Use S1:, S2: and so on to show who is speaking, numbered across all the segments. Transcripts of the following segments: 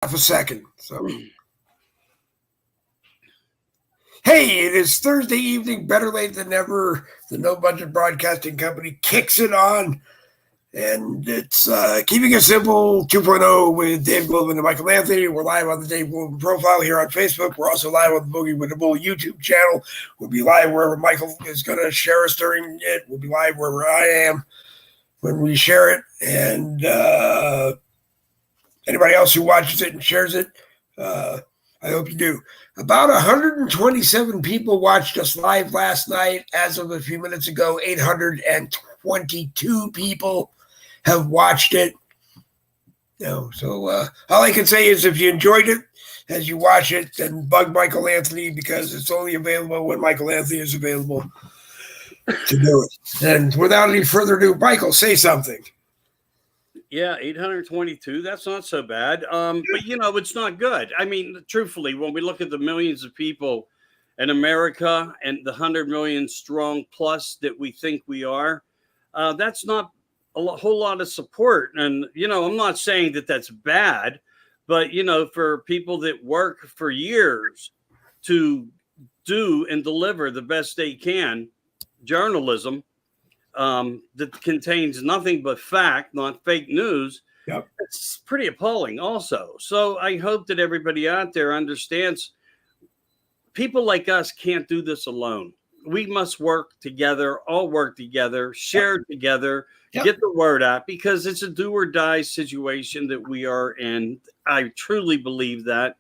S1: half a second. So, hey, it is Thursday evening. Better late than never. The No Budget Broadcasting Company kicks it on, and it's Keeping It Simple 2.0 with Dave Glovin and Michael Anthony. We're live on the Dave Glovin profile here on Facebook. We're also live on the Boogie with the Bull YouTube channel. We'll be live wherever Michael is going to share us during it. We'll be live wherever I am when we share it, and anybody else who watches it and shares it, I hope you do. About 127 people watched us live last night. As of a few minutes ago, 822 people have watched it. So all I can say is if you enjoyed it as you watch it, then bug Michael Anthony because it's only available when Michael Anthony is available to do it. And without any further ado, Michael, say something.
S2: Yeah, 822. That's not so bad. But, it's not good. I mean, truthfully, when we look at the millions of people in America and the 100 million strong plus that we think we are, that's not a whole lot of support. And, I'm not saying that that's bad, but, for people that work for years to do and deliver the best they can, journalism, that contains nothing but fact, not fake news.
S1: Yep.
S2: It's pretty appalling also. So I hope that everybody out there understands people like us can't do this alone. We must work together, all work together, share together, get the word out, because it's a do or die situation that we are in. I truly believe that.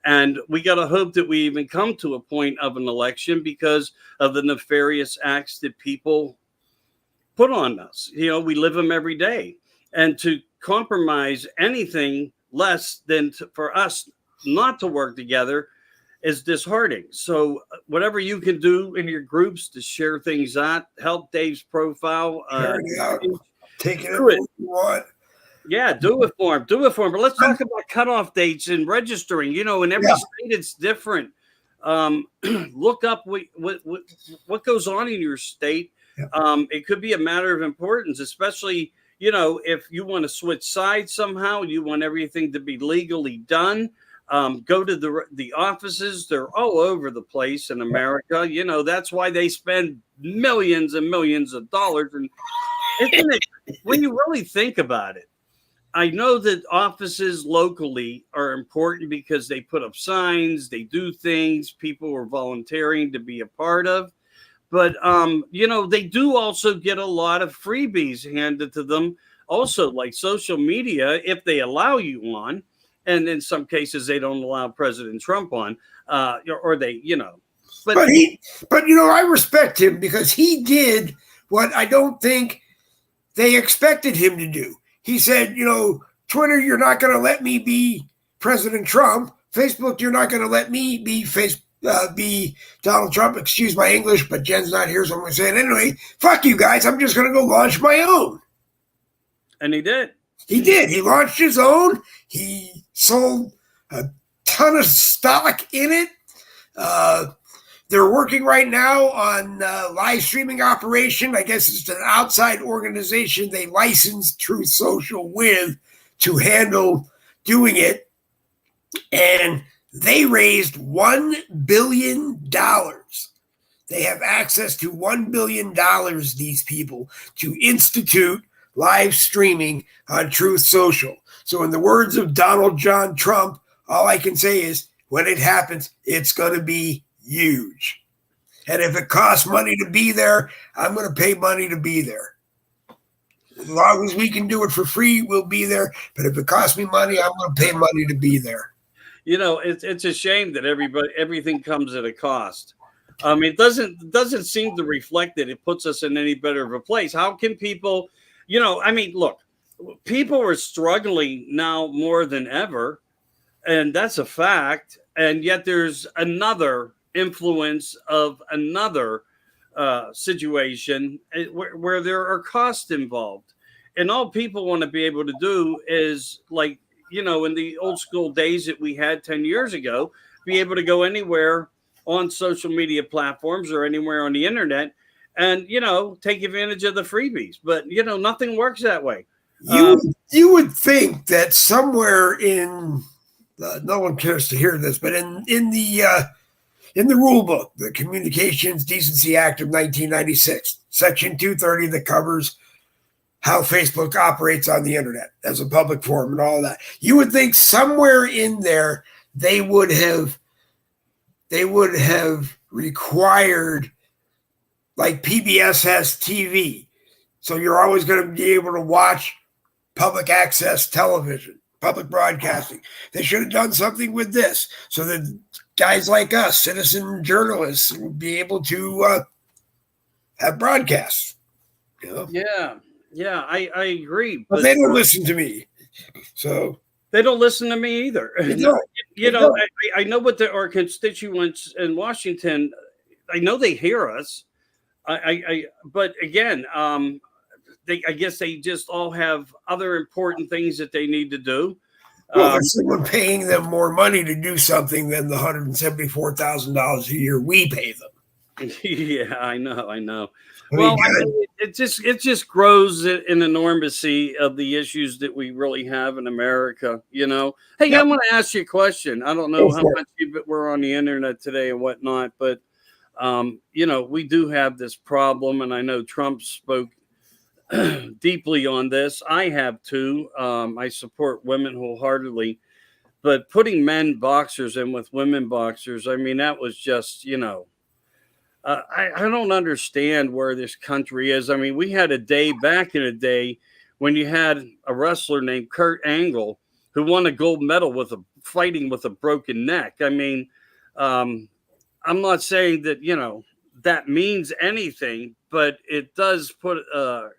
S2: And we got to hope that we even come to a point of an election because of the nefarious acts that people put on us. We live them every day. And to compromise anything less than for us not to work together is disheartening. So whatever you can do in your groups to share things out, help Dave's profile.
S1: Take it if you want.
S2: Yeah, do it for him. Do it for him. But let's talk about cutoff dates and registering. In every state it's different. Look up what goes on in your state. It could be a matter of importance, especially, if you want to switch sides somehow, you want everything to be legally done. Go to the offices. They're all over the place in America. That's why they spend millions and millions of dollars. And isn't it, when you really think about it, I know that offices locally are important because they put up signs, they do things people are volunteering to be a part of. But, they do also get a lot of freebies handed to them. Also, like social media, if they allow you on, and in some cases they don't allow President Trump on, or they, But
S1: I respect him because he did what I don't think they expected him to do. He said, Twitter, you're not going to let me be President Trump. Facebook, you're not going to let me be be Donald Trump. Excuse my English, but Jen's not here, so I'm going to say it anyway. Fuck you guys. I'm just going to go launch my own.
S2: And he did.
S1: He did. He launched his own. He sold a ton of stock in it. They're working right now on live streaming operation. I guess it's an outside organization they licensed Truth Social with to handle doing it. And they raised $1 billion. They have access to $1 billion, these people, to institute live streaming on Truth Social. So in the words of Donald John Trump, all I can say is when it happens, it's going to be huge. And if it costs money to be there, I'm going to pay money to be there. As long as we can do it for free, we'll be there. But if it costs me money, I'm going to pay money to be there.
S2: It's a shame that everything comes at a cost. It doesn't seem to reflect that it puts us in any better of a place. How can people, look, people are struggling now more than ever, and that's a fact. And yet there's another influence of another situation where there are costs involved. And all people want to be able to do is, like, in the old school days that we had 10 years ago, be able to go anywhere on social media platforms or anywhere on the internet and, take advantage of the freebies. But, nothing works that way.
S1: You would think that somewhere in no one cares to hear this, but in the rule book, the Communications Decency Act of 1996, Section 230 that covers how Facebook operates on the internet as a public forum and all that. You would think somewhere in there they would have required, like PBS has TV, so you're always going to be able to watch public access television, public broadcasting. They should have done something with this so that guys like us, citizen journalists, would be able to have broadcasts. You know?
S2: Yeah, I agree.
S1: But they don't listen to me. So
S2: they don't listen to me either. I know what our constituents in Washington, I know they hear us. But again, I guess they just all have other important things that they need to do.
S1: Well, there's someone paying them more money to do something than the $174,000 a year we pay them.
S2: Yeah, I know. Well, it just grows an enormity of the issues that we really have in America. You know, hey, I want to ask you a question. I don't know how much we're on the internet today and whatnot, but we do have this problem, and I know Trump spoke deeply on this. I have too. I support women wholeheartedly, but putting men boxers in with women boxers, I mean, that was just, I don't understand where this country is. I mean, we had a day back in the day when you had a wrestler named Kurt Angle who won a gold medal fighting with a broken neck. I mean, I'm not saying that, that means anything, but it does put a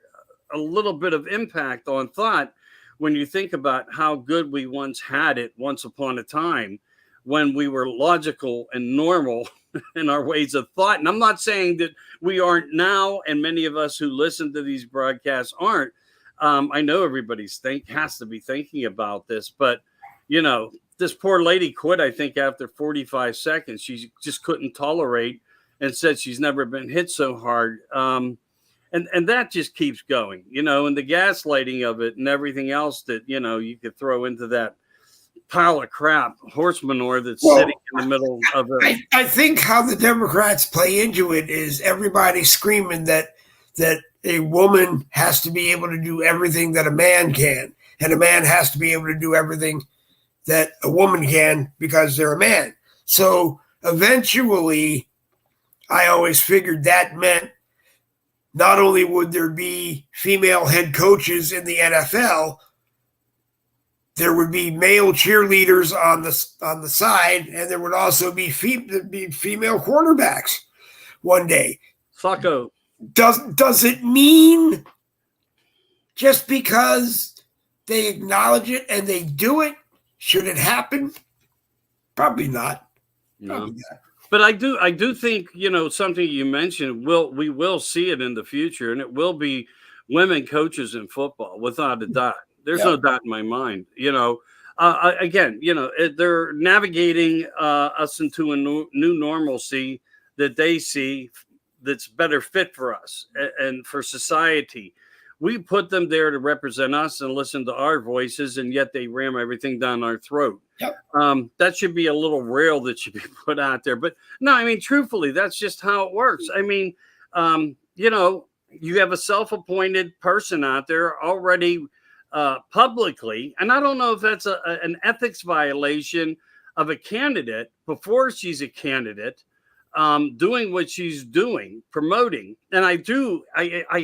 S2: little bit of impact on thought when you think about how good we once had it once upon a time when we were logical and normal in our ways of thought. And I'm not saying that we aren't now, and many of us who listen to these broadcasts aren't. I know everybody's has to be thinking about this, but this poor lady quit, I think, after 45 seconds. She just couldn't tolerate and said she's never been hit so hard. And that just keeps going, and the gaslighting of it and everything else that, you could throw into that pile of crap, horse manure that's sitting in the middle of it.
S1: I think how the Democrats play into it is everybody screaming that a woman has to be able to do everything that a man can, and a man has to be able to do everything that a woman can because they're a man. So eventually, I always figured that meant not only would there be female head coaches in the NFL, there would be male cheerleaders on the side, and there would also be female quarterbacks one day.
S2: Flacco.
S1: Does it mean just because they acknowledge it and they do it, should it happen? Probably not.
S2: No. But I do think, something you mentioned, we will see it in the future, and it will be women coaches in football, without a doubt. There's no doubt in my mind. Again, they're navigating us into a new normalcy that they see that's better fit for us and for society. We put them there to represent us and listen to our voices, and yet they ram everything down our throat.
S1: Yep.
S2: That should be a little rail that should be put out there. But no, I mean, truthfully, that's just how it works. I mean, you have a self-appointed person out there already publicly, and I don't know if that's an ethics violation of a candidate before she's a candidate, doing what she's doing, promoting. And I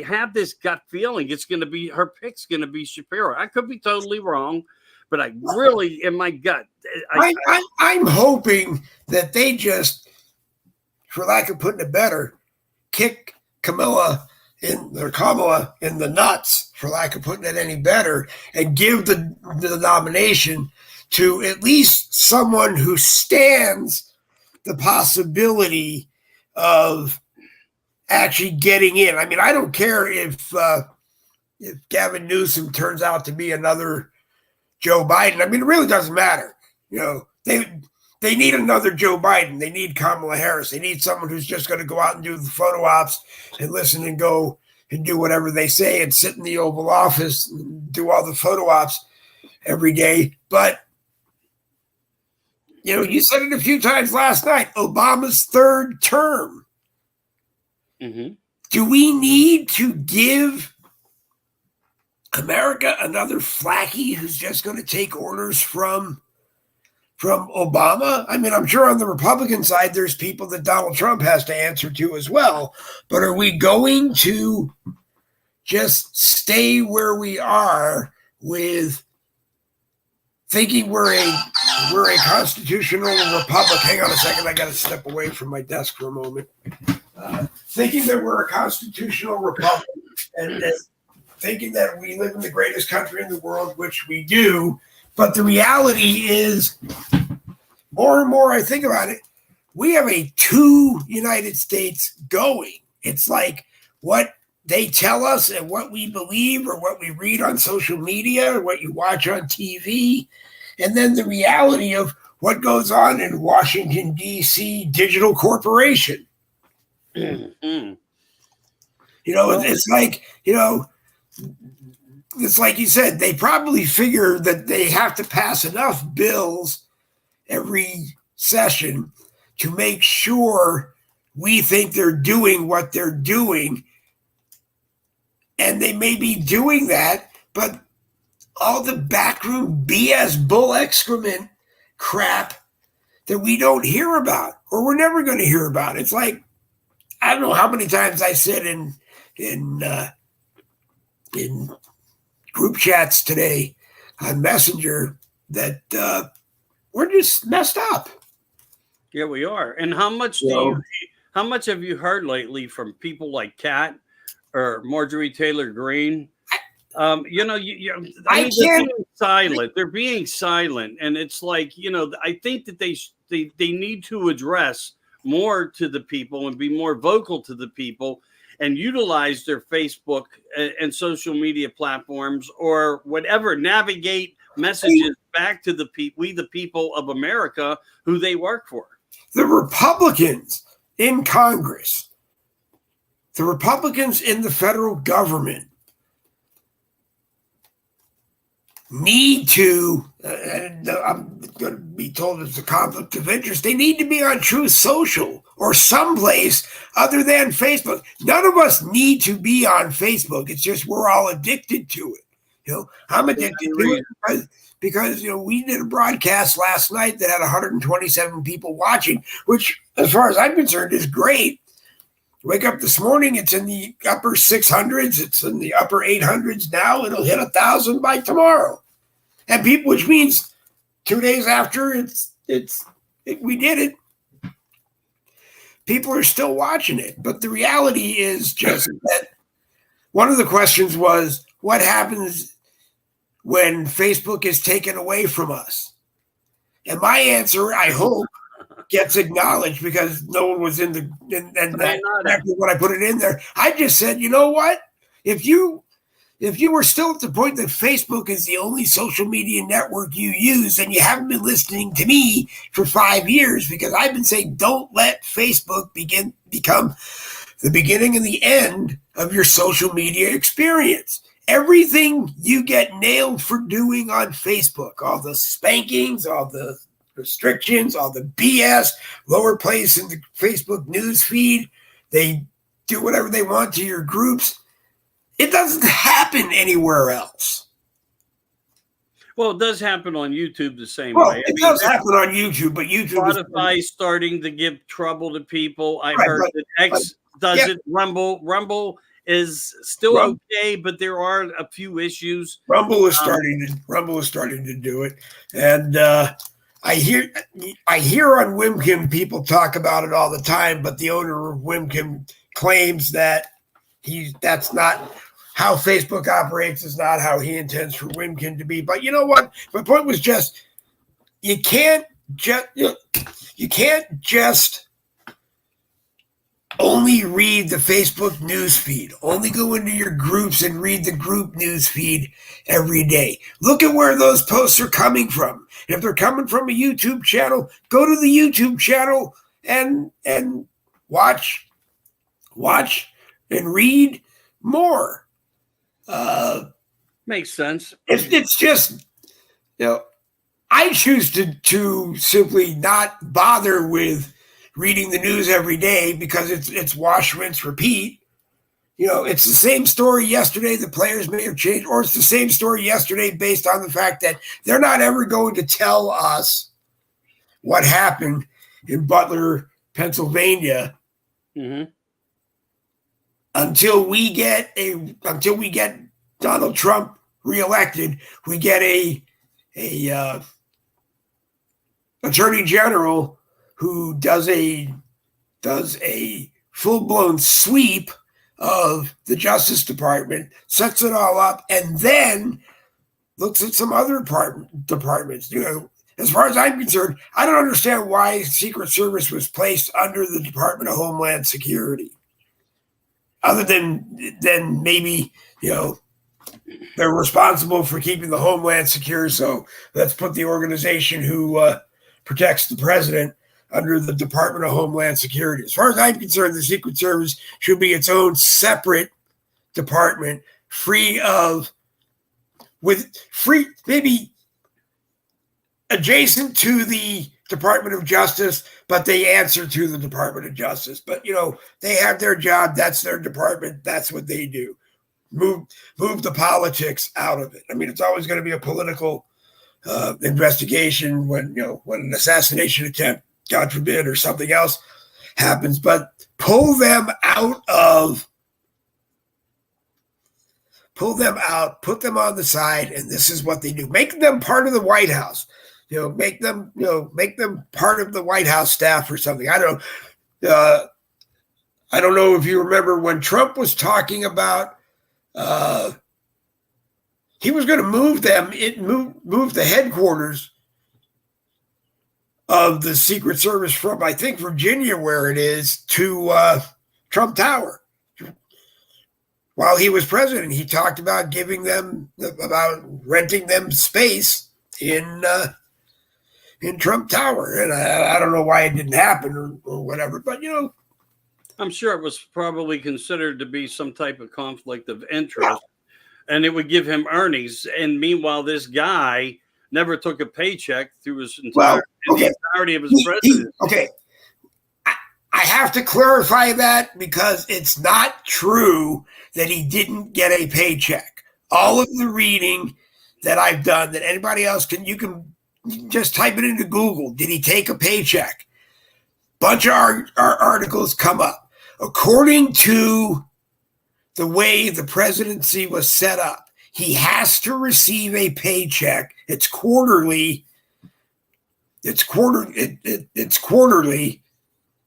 S2: have this gut feeling it's going to be, her pick's going to be Shapiro. I could be totally wrong, but I really, in my gut,
S1: I'm hoping that they just, for lack of putting it better, kick Kamala in the nuts, for lack of putting it any better, and give the nomination to at least someone who stands the possibility of actually getting in. I mean, I don't care if Gavin Newsom turns out to be another Joe Biden. I mean, it really doesn't matter. They need another Joe Biden. They need Kamala Harris. They need someone who's just going to go out and do the photo ops and listen and go and do whatever they say and sit in the Oval Office and do all the photo ops every day. But You said it a few times last night, Obama's third term.
S2: Mm-hmm.
S1: Do we need to give America another Flacky who's just going to take orders from Obama? I mean, I'm sure on the Republican side, there's people that Donald Trump has to answer to as well. But are we going to just stay where we are with thinking we're a constitutional republic? Hang on a second, I got to step away from my desk for a moment. Thinking that we're a constitutional republic and thinking that we live in the greatest country in the world, which we do. But the reality is, more and more I think about it, we have a two United States going. It's like what they tell us and what we believe or what we read on social media or what you watch on TV. And then the reality of what goes on in Washington, D.C. Digital Corporation.
S2: Mm-hmm.
S1: It's like, it's like you said, they probably figure that they have to pass enough bills every session to make sure we think they're doing what they're doing. And they may be doing that, but all the backroom BS bull excrement crap that we don't hear about or we're never going to hear about. It's like, I don't know how many times I said in group chats today on Messenger that we're just messed up.
S2: Yeah, we are. And how much how much have you heard lately from people like Kat or Marjorie Taylor Greene? They're being silent. They're being silent, and it's like, I think that they need to address more to the people and be more vocal to the people and utilize their Facebook and social media platforms or whatever, navigate messages back to the people of America who they work for.
S1: The Republicans in Congress, the Republicans in the federal government need to, I'm going to be told it's a conflict of interest, they need to be on Truth Social or someplace other than Facebook. None of us need to be on Facebook. It's just we're all addicted to it. I'm addicted to it because we did a broadcast last night that had 127 people watching, which, as far as I'm concerned, is great. Wake up this morning, it's in the upper 600s. It's in the upper 800s now. It'll hit 1,000 by tomorrow. And people, which means 2 days after we did it, people are still watching it. But the reality is just that one of the questions was, what happens when Facebook is taken away from us? And my answer, I hope, gets acknowledged because no one was in exactly when I put it in there. I just said, you know what? If you were still at the point that Facebook is the only social media network you use, and you haven't been listening to me for 5 years, because I've been saying don't let Facebook become the beginning and the end of your social media experience. Everything you get nailed for doing on Facebook, all the spankings, all the restrictions, all the BS, lower place in the Facebook news feed, they do whatever they want to your groups. It doesn't happen anywhere else.
S2: Well, it does happen on YouTube the same way.
S1: It does happen on YouTube, but
S2: Spotify is starting to give trouble to people. I heard that X does it. Rumble is still okay, but there are a few issues.
S1: Rumble is starting to do it, and I hear on Wimkin people talk about it all the time, but the owner of Wimkin claims that that's not how Facebook operates, is not how he intends for Wimkin to be. But you know what? My point was just you can't just only read the Facebook news feed. Only go into your groups and read the group news feed every day. Look at where those posts are coming from. If they're coming from a YouTube channel, go to the YouTube channel and watch and read more.
S2: Makes sense.
S1: It's just, I choose to simply not bother with reading the news every day because it's wash, rinse, repeat. It's the same story yesterday. The players may have changed, or it's the same story yesterday based on the fact that they're not ever going to tell us what happened in Butler, Pennsylvania, until we get Donald Trump reelected. We get a attorney general who does a full-blown sweep of the Justice Department, sets it all up, and then looks at some other departments. As far as I'm concerned, I don't understand why Secret Service was placed under the Department of Homeland Security. Other than maybe, they're responsible for keeping the homeland secure, so let's put the organization who protects the president under the Department of Homeland Security. As far as I'm concerned, the Secret Service should be its own separate department, maybe adjacent to the Department of Justice, but they answer to the Department of Justice. But, they have their job. That's their department. That's what they do. Move the politics out of it. I mean, it's always going to be a political investigation when an assassination attempt, God forbid, or something else happens, but pull them out, put them on the side, and this is what they do. Make them part of the White House. Make them part of the White House staff or something. I don't know if you remember when Trump was talking about he was going to move the headquarters of the Secret Service from, I think, Virginia, where it is, to Trump Tower. While he was president, he talked about about renting them space in Trump Tower. And I don't know why it didn't happen or whatever, but,
S2: I'm sure it was probably considered to be some type of conflict of interest, and it would give him earnings. And meanwhile, this guy never took a paycheck through his entirety of his presidency.
S1: Okay. I have to clarify that because it's not true that he didn't get a paycheck. All of the reading that I've done, that anybody else you can just type it into Google. Did he take a paycheck? Bunch of our articles come up. According to the way the presidency was set up, he has to receive a paycheck. It's quarterly. It's quarterly.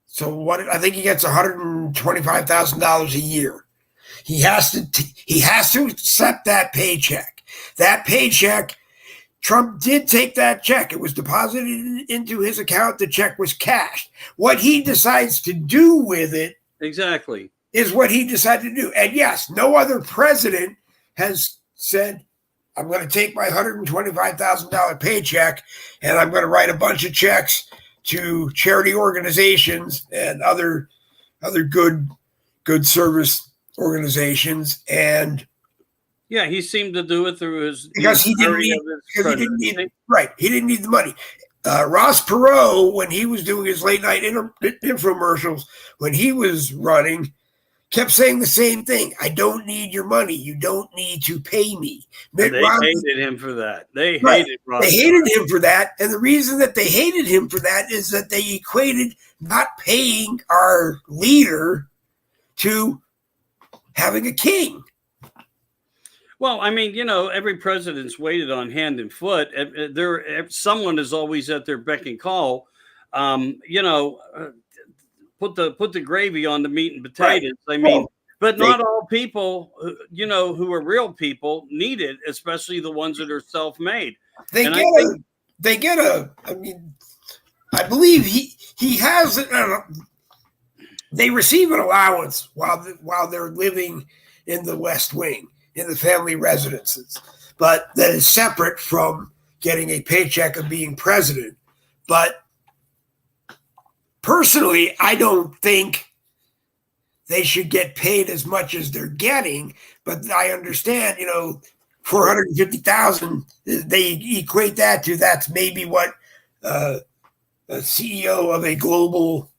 S1: So I think he gets $125,000 a year. He has to accept that paycheck. That paycheck, Trump did take that check. It was deposited into his account. The check was cashed. What he decides to do with it
S2: exactly
S1: is what he decided to do. And yes, no other president has said, I'm going to take my $125,000 paycheck and I'm going to write a bunch of checks to charity organizations and other good service organizations. And
S2: yeah, he seemed to do it through
S1: he didn't need the money. Ross Perot, when he was doing his late night infomercials, when he was running, kept saying the same thing. I don't need your money. You don't need to pay me.
S2: They hated him for that. They hated Ross.
S1: They hated him for that. And the reason that they hated him for that is that they equated not paying our leader to having a king.
S2: Well, I mean, every president's waited on hand and foot. Someone is always at their beck and call. Put the gravy on the meat and potatoes. Right. I mean, but not all people, who are real people need it, especially the ones that are self-made.
S1: I believe he has, they receive an allowance while they're living in the West Wing, in the family residences, but that is separate from getting a paycheck of being president. But personally, I don't think they should get paid as much as they're getting, but I understand, $450,000. They equate that to that's maybe what a CEO of a global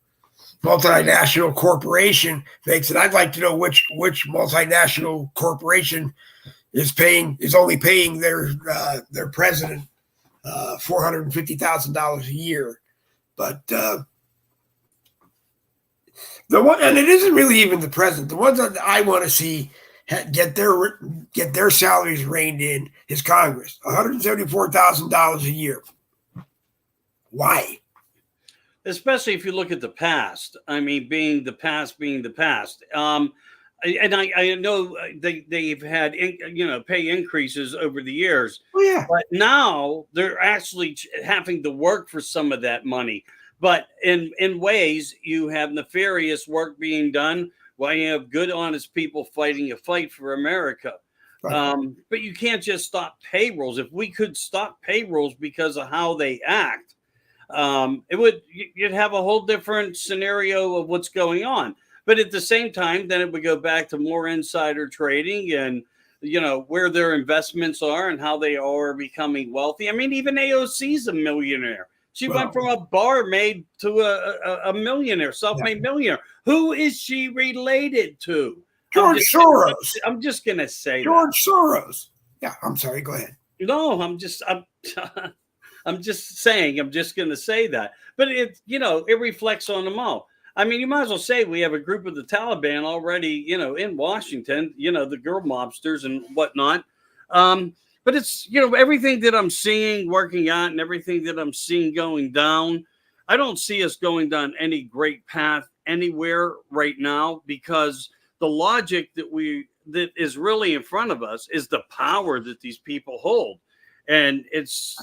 S1: multinational corporation makes. And I'd like to know which multinational corporation is only paying their president $450,000 a year. But the one, and it isn't really even the president. The ones that I want to see get their salaries reined in is Congress. $174,000 a year. Why?
S2: Especially if you look at the past. I mean, being the past. And I know they've had pay increases over the years.
S1: Oh, yeah.
S2: But now they're actually having to work for some of that money. But in ways, you have nefarious work being done while you have good, honest people fighting a fight for America. Right. But you can't just stop payrolls. If we could stop payrolls because of how they act, you'd have a whole different scenario of what's going on. But at the same time, then it would go back to more insider trading and, where their investments are and how they are becoming wealthy. I mean, even AOC's a millionaire. She went from a barmaid to a millionaire, self-made millionaire. Who is she related to?
S1: George Soros.
S2: I'm just going to say
S1: George Soros. Yeah, I'm sorry. Go ahead.
S2: No, I'm just saying, I'm just going to say that. But it reflects on them all. I mean, you might as well say we have a group of the Taliban already, in Washington, the girl mobsters and whatnot. But it's, everything that I'm seeing working out and everything that I'm seeing going down, I don't see us going down any great path anywhere right now, because the logic that is really in front of us is the power that these people hold. And it's,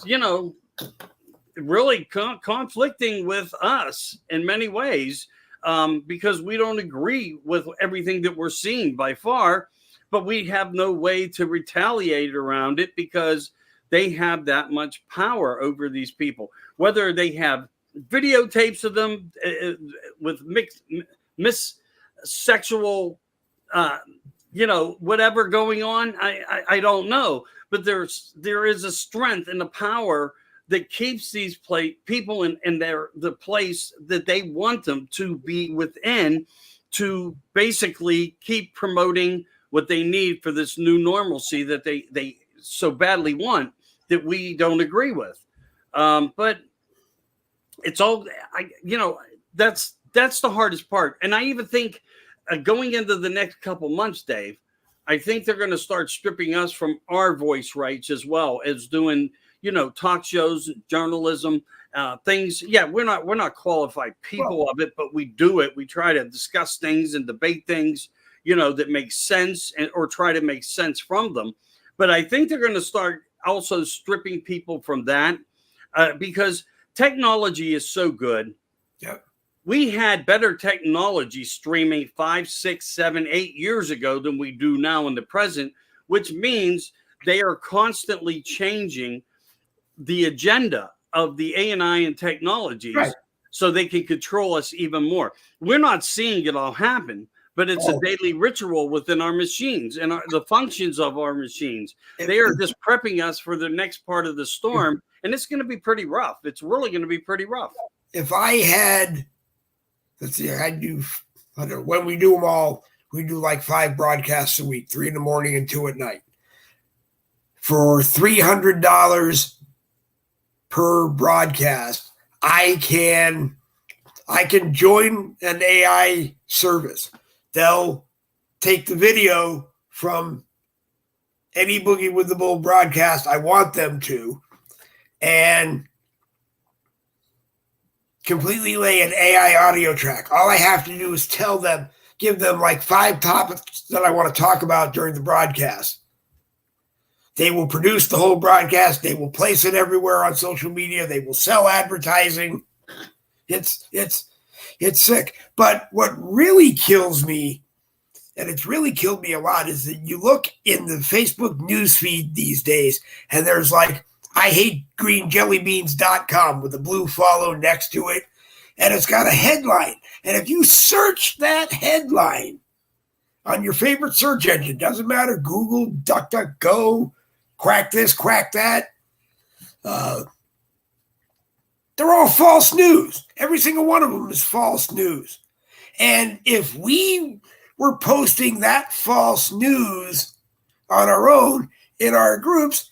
S2: really conflicting with us in many ways, because we don't agree with everything that we're seeing by far, but we have no way to retaliate around it because they have that much power over these people. Whether they have videotapes of them with sexual, whatever going on, I don't know. But there is a strength and a power that keeps these people in the place that they want them to be within, to basically keep promoting what they need for this new normalcy that they so badly want, that we don't agree with. But it's all, that's the hardest part. And I even think going into the next couple months, Dave, I think they're going to start stripping us from our voice rights as well as doing, talk shows, journalism, things. Yeah, we're not qualified people of it, but we do it. We try to discuss things and debate things, that make sense or try to make sense from them. But I think they're going to start also stripping people from that because technology is so good.
S1: Yep.
S2: We had better technology streaming 5, 6, 7, 8 years ago than we do now in the present, which means they are constantly changing the agenda of the AI and technologies, right, so they can control us even more. We're not seeing it all happen, but it's a daily ritual within our machines and the functions of our machines. They are just prepping us for the next part of the storm, and it's going to be pretty rough. It's really going to be pretty rough.
S1: If I had, let's see, I don't know, when we do them all, we do like 5 broadcasts a week, 3 in the morning and 2 at night. For $300 per broadcast, I can join an AI service. They'll take the video from any Boogie with the Bull broadcast I want them to, and completely lay an AI audio track. All I have to do is give them like 5 topics that I want to talk about during the broadcast. They will produce the whole broadcast. They will place it everywhere on social media. They will sell advertising. It's sick. But what really kills me, and it's really killed me a lot, is that you look in the Facebook newsfeed these days, and there's like, IHateGreenJellyBeans.com with a blue follow next to it, and it's got a headline. And if you search that headline on your favorite search engine, doesn't matter, Google, DuckDuckGo, quack this, quack that. They're all false news. Every single one of them is false news. And if we were posting that false news on our own in our groups,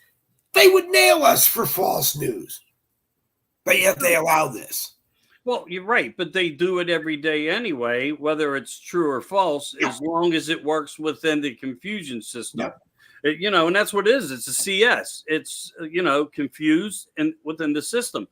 S1: they would nail us for false news. But yet they allow this.
S2: Well, you're right, but they do it every day anyway, whether it's true or false, as long as it works within the confusion system. And that's what it is. It's a CS. It's, confused and within the system.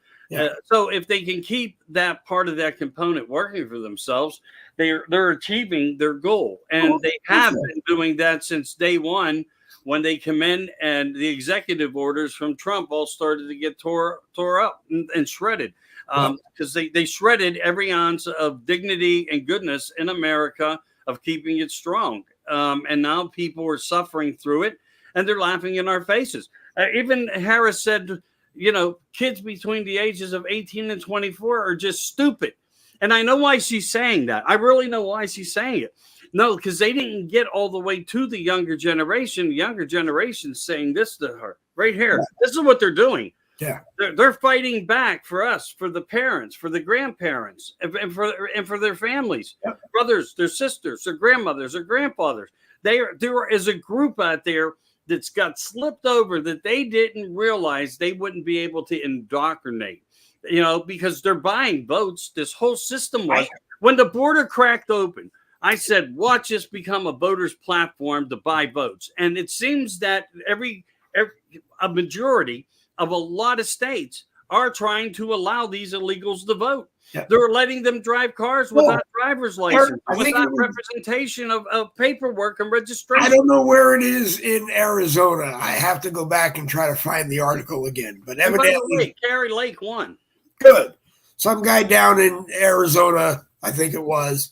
S2: So if they can keep that part of that component working for themselves, they're achieving their goal. And they have been doing that since day one, when they come in and the executive orders from Trump all started to get tore up and shredded. Because they shredded every ounce of dignity and goodness in America of keeping it strong. And now people are suffering through it, and they're laughing in our faces. Even Harris said, kids between the ages of 18 and 24 are just stupid. And I know why she's saying that. I really know why she's saying it. No, because they didn't get all the way to the younger generation. The younger generation saying this to her right here. Yeah. This is what they're doing.
S1: Yeah,
S2: they're fighting back for us, for the parents, for the grandparents, and for their families, brothers, their sisters, their grandmothers, their grandfathers. There is a group out there that's got slipped over that they didn't realize they wouldn't be able to indoctrinate, because they're buying votes. This whole system was when the border cracked open. I said, watch this become a voters' platform to buy votes, and it seems that a majority of a lot of states are trying to allow these illegals to vote. Yeah. They're letting them drive cars without driver's license, without representation of paperwork and registration.
S1: I don't know where it is in Arizona. I have to go back and try to find the article again. But evidently,
S2: Kari Lake won.
S1: Good. Some guy down in Arizona, I think it was,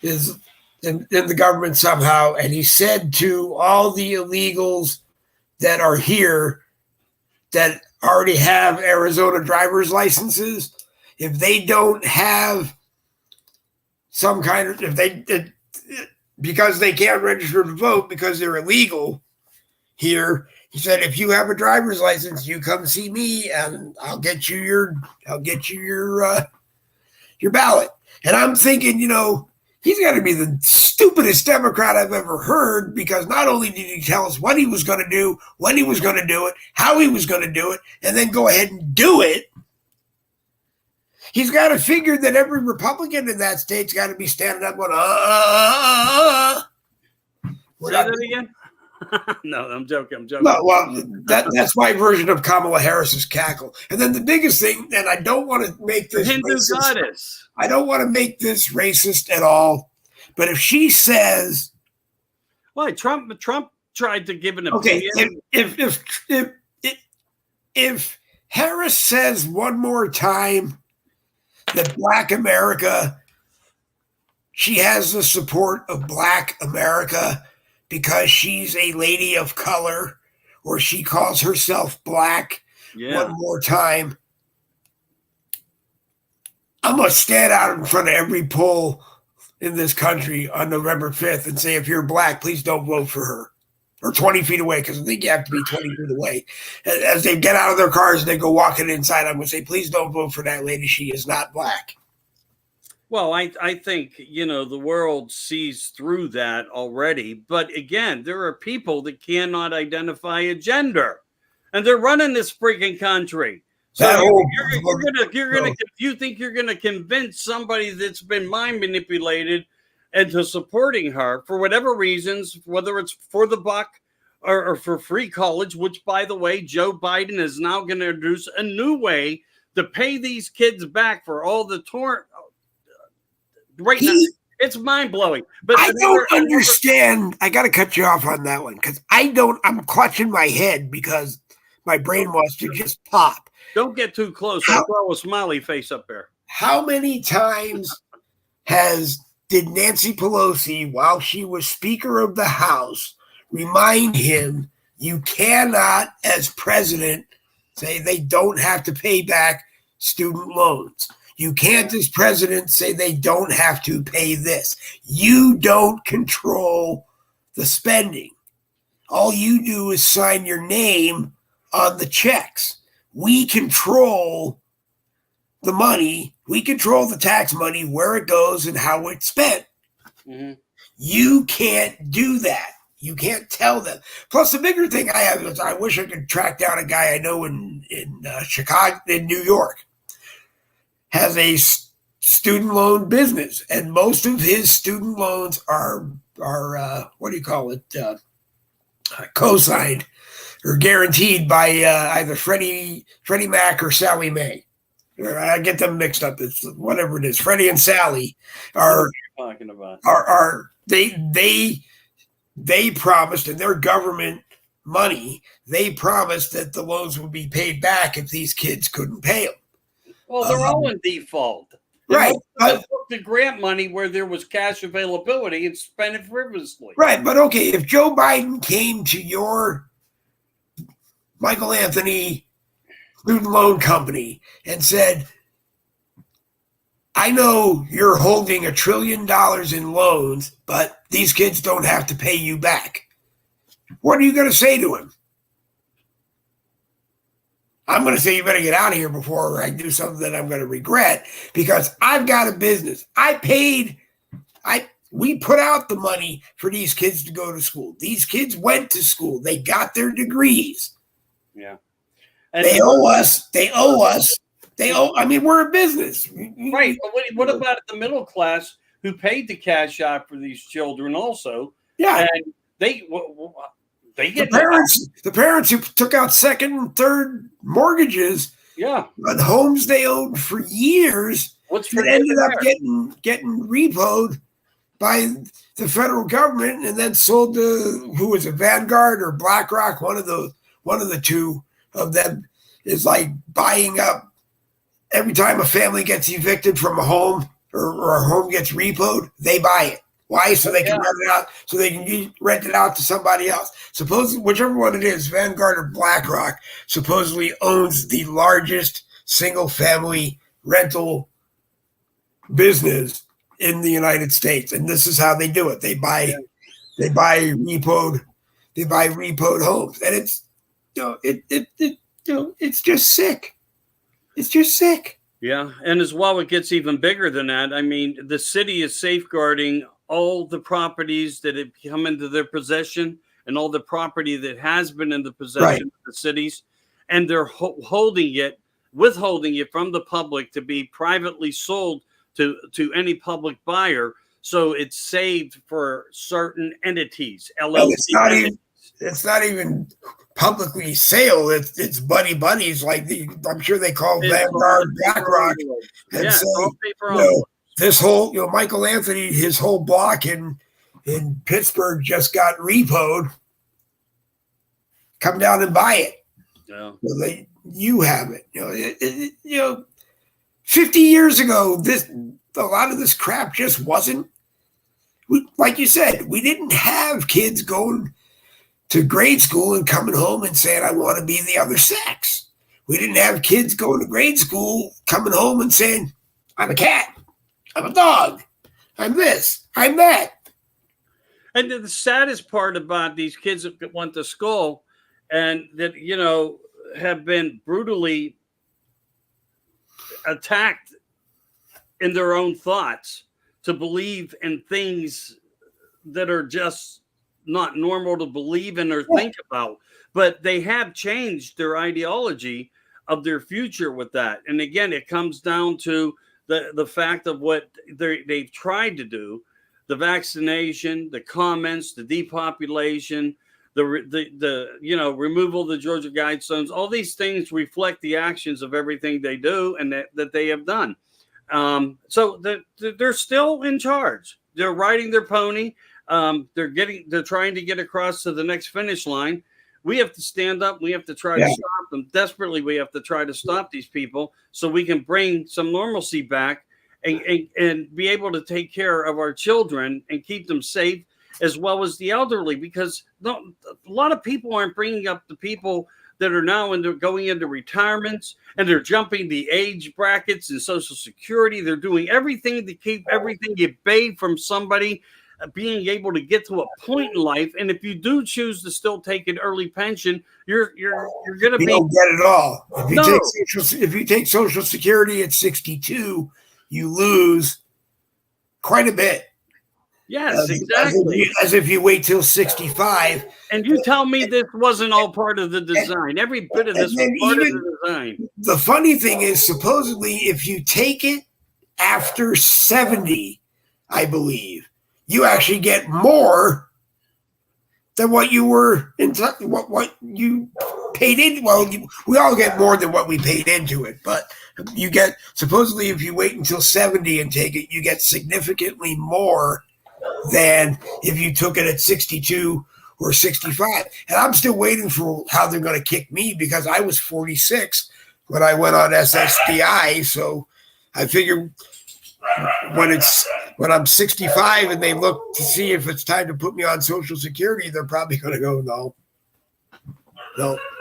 S1: is in the government somehow, and he said to all the illegals that are here that already have Arizona driver's licenses, if they don't have some kind of, because they can't register to vote because they're illegal here, he said, if you have a driver's license, you come see me and I'll get you your ballot. And I'm thinking, he's got to be the stupidest Democrat I've ever heard, because not only did he tell us what he was going to do, when he was going to do it, how he was going to do it, and then go ahead and do it, he's got to figure that every Republican in that state's got to be standing up going,
S2: Say that again? No, I'm joking.
S1: No, well, that's my version of Kamala Harris's cackle. And then the biggest thing, and I don't want to make this
S2: Hindu goddess.
S1: I don't want to make this racist at all, but if she says,
S2: "Why Trump tried to give an opinion,"
S1: if Harris says one more time that Black America, she has the support of Black America because she's a lady of color, or she calls herself Black one more time, I'm going to stand out in front of every poll in this country on November 5th and say, if you're Black, please don't vote for her. Or 20 feet away, because I think you have to be 20 feet away. As they get out of their cars and they go walking inside, I'm going to say, please don't vote for that lady. She is not Black.
S2: Well, I think, the world sees through that already. But again, there are people that cannot identify a gender, and they're running this freaking country. So you think you're gonna convince somebody that's been mind manipulated into supporting her for whatever reasons, whether it's for the buck or for free college, which, by the way, Joe Biden is now going to introduce a new way to pay these kids back for all the right now. It's mind blowing. But
S1: I don't understand. I got to cut you off on that one, because I'm clutching my head because my brain wants to just pop.
S2: Don't get too close. I'll throw a smiley face up there.
S1: How many times did Nancy Pelosi, while she was Speaker of the House, remind him you cannot, as president, say they don't have to pay back student loans? You can't, as president, say they don't have to pay this. You don't control the spending. All you do is sign your name on the checks. We control the money. We control the tax money, where it goes and how it's spent.
S2: Mm-hmm.
S1: You can't do that. You can't tell them. Plus, the bigger thing I have is I wish I could track down a guy I know in Chicago, in New York, has a student loan business, and most of his student loans are what do you call it? Co-signed or guaranteed by either Freddie Mac or Sally Mae. I get them mixed up. It's whatever it is. Freddie and Sally are
S2: talking about
S1: are they promised in their government money. They promised that the loans would be paid back if these kids couldn't pay them.
S2: Well, they're all in default.
S1: Right.
S2: They took the grant money where there was cash availability and spent it frivolously.
S1: Right. But okay, if Joe Biden came to your Michael Anthony student loan company and said, I know you're holding $1 trillion in loans, but these kids don't have to pay you back. What are you going to say to him? I'm going to say you better get out of here before I do something that I'm going to regret, because I've got a business. We put out the money for these kids to go to school. These kids went to school. They got their degrees.
S2: Yeah.
S1: And they owe us. I mean, we're a business.
S2: Right. But what about the middle class who paid the cash out for these children also?
S1: Yeah.
S2: And they get
S1: the parents who took out second and third mortgages on homes they owned for years that ended up getting repoed by the federal government and then sold to, who was it, Vanguard or BlackRock? One of the two of them is like buying up every time a family gets evicted from a home or a home gets repoed, they buy it. Why? So they can rent it out. So they can rent it out to somebody else. Supposedly, whichever one it is, Vanguard or BlackRock, supposedly owns the largest single-family rental business in the United States, and this is how they do it. They buy repoed homes, and it's it's just sick. It's just sick.
S2: Yeah, and as well, it gets even bigger than that. I mean, the city is safeguarding all the properties that have come into their possession and all the property that has been in the possession of the cities, and they're withholding it from the public to be privately sold to any public buyer. So it's saved for certain entities.
S1: Well, it's not even publicly sale. It's buddies like I'm sure they call Vanguard, BlackRock, and say, this whole, Michael Anthony, his whole block in Pittsburgh just got repoed. Come down and buy it.
S2: Yeah.
S1: You have it. 50 years ago, a lot of this crap just wasn't. Like you said, we didn't have kids going to grade school and coming home and saying, I want to be the other sex. We didn't have kids going to grade school, coming home and saying, I'm a cat, I'm a dog, I'm this, I'm that.
S2: And the saddest part about these kids that went to school and that, have been brutally attacked in their own thoughts to believe in things that are just not normal to believe in or think about, but they have changed their ideology of their future with that. And again, it comes down to the fact of what they've tried to do, the vaccination, the comments, the depopulation, the removal of the Georgia Guidestones. All these things reflect the actions of everything they do and that they have done. So they're still in charge. They're riding their pony. They're trying to get across to the next finish line. We have to stand up. We have to try to stop them. Desperately, we have to try to stop these people so we can bring some normalcy back and be able to take care of our children and keep them safe, as well as the elderly, because a lot of people aren't bringing up the people that are now going into retirements, and they're jumping the age brackets and Social Security. They're doing everything to keep everything you paid from somebody being able to get to a point in life. And if you do choose to still take an early pension, you're going to
S1: You
S2: be
S1: don't get it all.
S2: no.
S1: If you take Social Security at 62, you lose quite a bit.
S2: Yes, exactly.
S1: As if you wait till 65.
S2: And you tell me this wasn't all part of the design. Every bit of this was part of the design.
S1: The funny thing is, supposedly, if you take it after 70, I believe, you actually get more than what you were what you paid in. Well, we all get more than what we paid into it, but you get, supposedly, if you wait until 70 and take it, you get significantly more than if you took it at 62 or 65. And I'm still waiting for how they're going to kick me, because I was 46 when I went on SSDI. So I figure when I'm 65 and they look to see if it's time to put me on Social Security, they're probably going to go, no.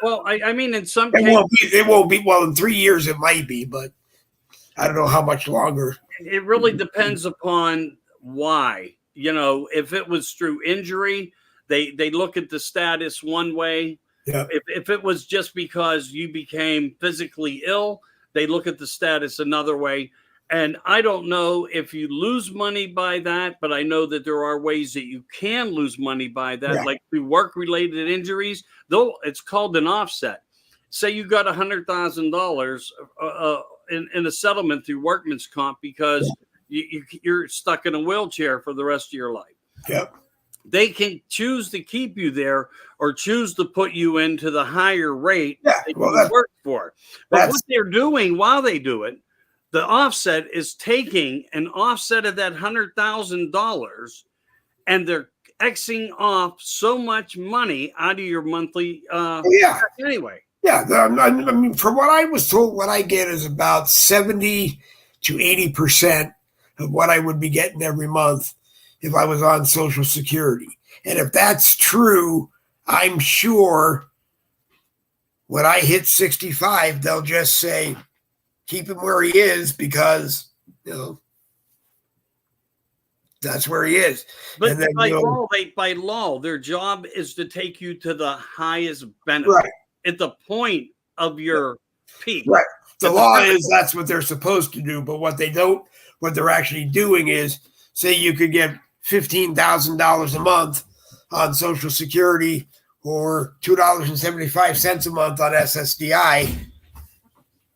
S2: Well, I mean, in some cases,
S1: it won't be. Well, in 3 years it might be, but I don't know how much longer.
S2: It really depends upon why. If it was through injury, they look at the status one way.
S1: Yeah.
S2: If it was just because you became physically ill, they look at the status another way. And I don't know if you lose money by that, but I know that there are ways that you can lose money by that, like through work-related injuries. Though it's called an offset. Say you got $100,000 in a settlement through workman's comp because you're stuck in a wheelchair for the rest of your life.
S1: Yep.
S2: They can choose to keep you there or choose to put you into the higher rate that you work for. But what they're doing while they do it, the offset is taking an offset of that $100,000, and they're Xing off so much money out of your monthly anyway.
S1: Yeah, I mean, from what I was told, what I get is about 70 to 80% of what I would be getting every month if I was on Social Security. And if that's true, I'm sure when I hit 65, they'll just say, keep him where he is, because, that's where he is.
S2: But then, by law, their job is to take you to the highest benefit at the point of your peak.
S1: Right. The law is that's what they're supposed to do. But what they're actually doing is, say you could get $15,000 a month on Social Security or $2.75 a month on SSDI.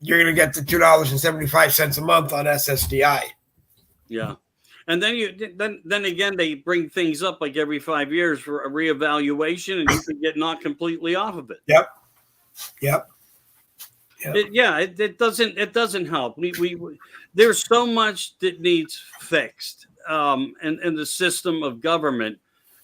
S1: You're going to get the $2.75 a month on SSDI.
S2: Yeah. And then then again, they bring things up like every 5 years for a reevaluation, and you can get knocked completely off of it.
S1: Yep.
S2: It doesn't help. We there's so much that needs fixed in the system of government,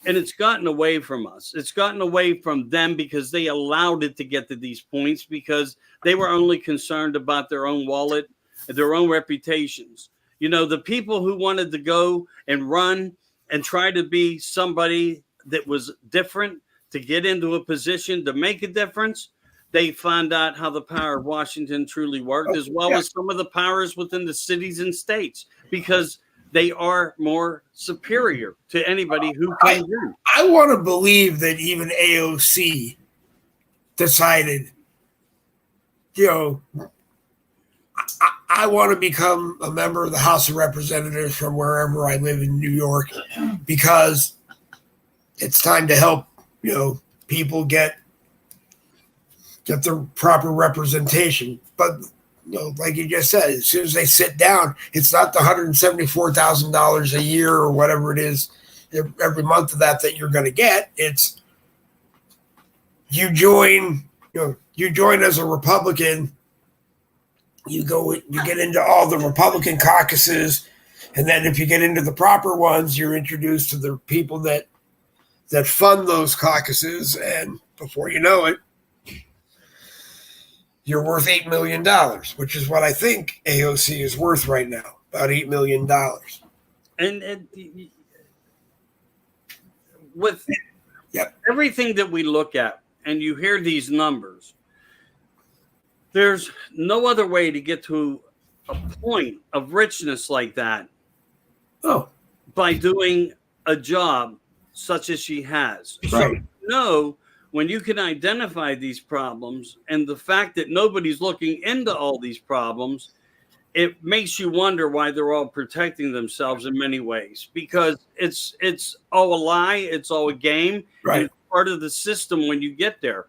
S2: and it's gotten away from us. It's gotten away from them because they allowed it to get to these points because they were only concerned about their own wallet and their own reputations. The people who wanted to go and run and try to be somebody that was different to get into a position to make a difference, they found out how the power of Washington truly worked, as well as some of the powers within the cities and states, because they are more superior to anybody who comes in.
S1: I want to believe that even AOC decided, I want to become a member of the House of Representatives from wherever I live in New York, because it's time to help, people get the proper representation. But, like you just said, as soon as they sit down, it's not the $174,000 a year or whatever it is every month of that you're going to get. It's you join as a Republican. You get into all the Republican caucuses, and then if you get into the proper ones, you're introduced to the people that fund those caucuses, and before you know it, you're worth $8 million, which is what I think AOC is worth right now, about $8 million.
S2: And with everything that we look at, and you hear these numbers, there's no other way to get to a point of richness like that by doing a job such as she has.
S1: Right.
S2: So, when you can identify these problems and the fact that nobody's looking into all these problems, it makes you wonder why they're all protecting themselves in many ways, because it's all a lie, it's all a game,
S1: Right.
S2: and it's part of the system when you get there.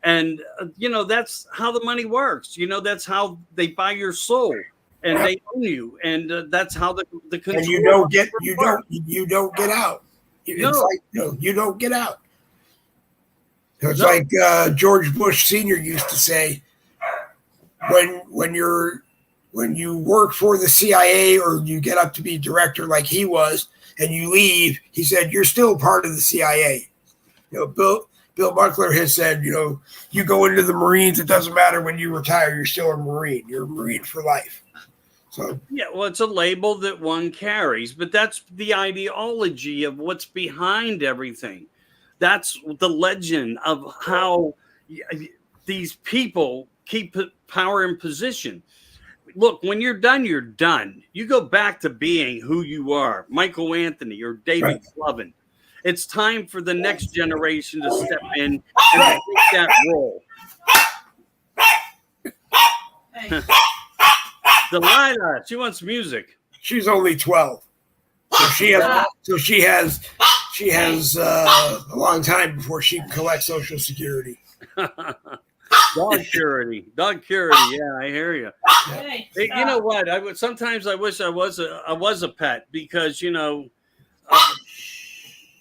S2: And that's how the money works. That's how they buy your soul, and they own you, and that's how the control.
S1: And you don't get out.
S2: No.
S1: It's like you don't get out. It's like George Bush Sr. used to say, when you work for the CIA or you get up to be director like he was, and you leave, he said, you're still part of the CIA. Bill Buckler has said, you go into the Marines, it doesn't matter when you retire, you're still a Marine. You're a Marine for life. So
S2: yeah, well, it's a label that one carries, but that's the ideology of what's behind everything. That's the legend of how these people keep power in position. Look, when you're done, you're done. You go back to being who you are, Michael Anthony or David Glovin. It's time for the next generation to step in and take that role. Delilah, she wants music.
S1: She's only 12, so she has a long time before she can collect Social Security.
S2: Dog security. Yeah, I hear you. Hey, you know what? Sometimes I wish I was a pet, because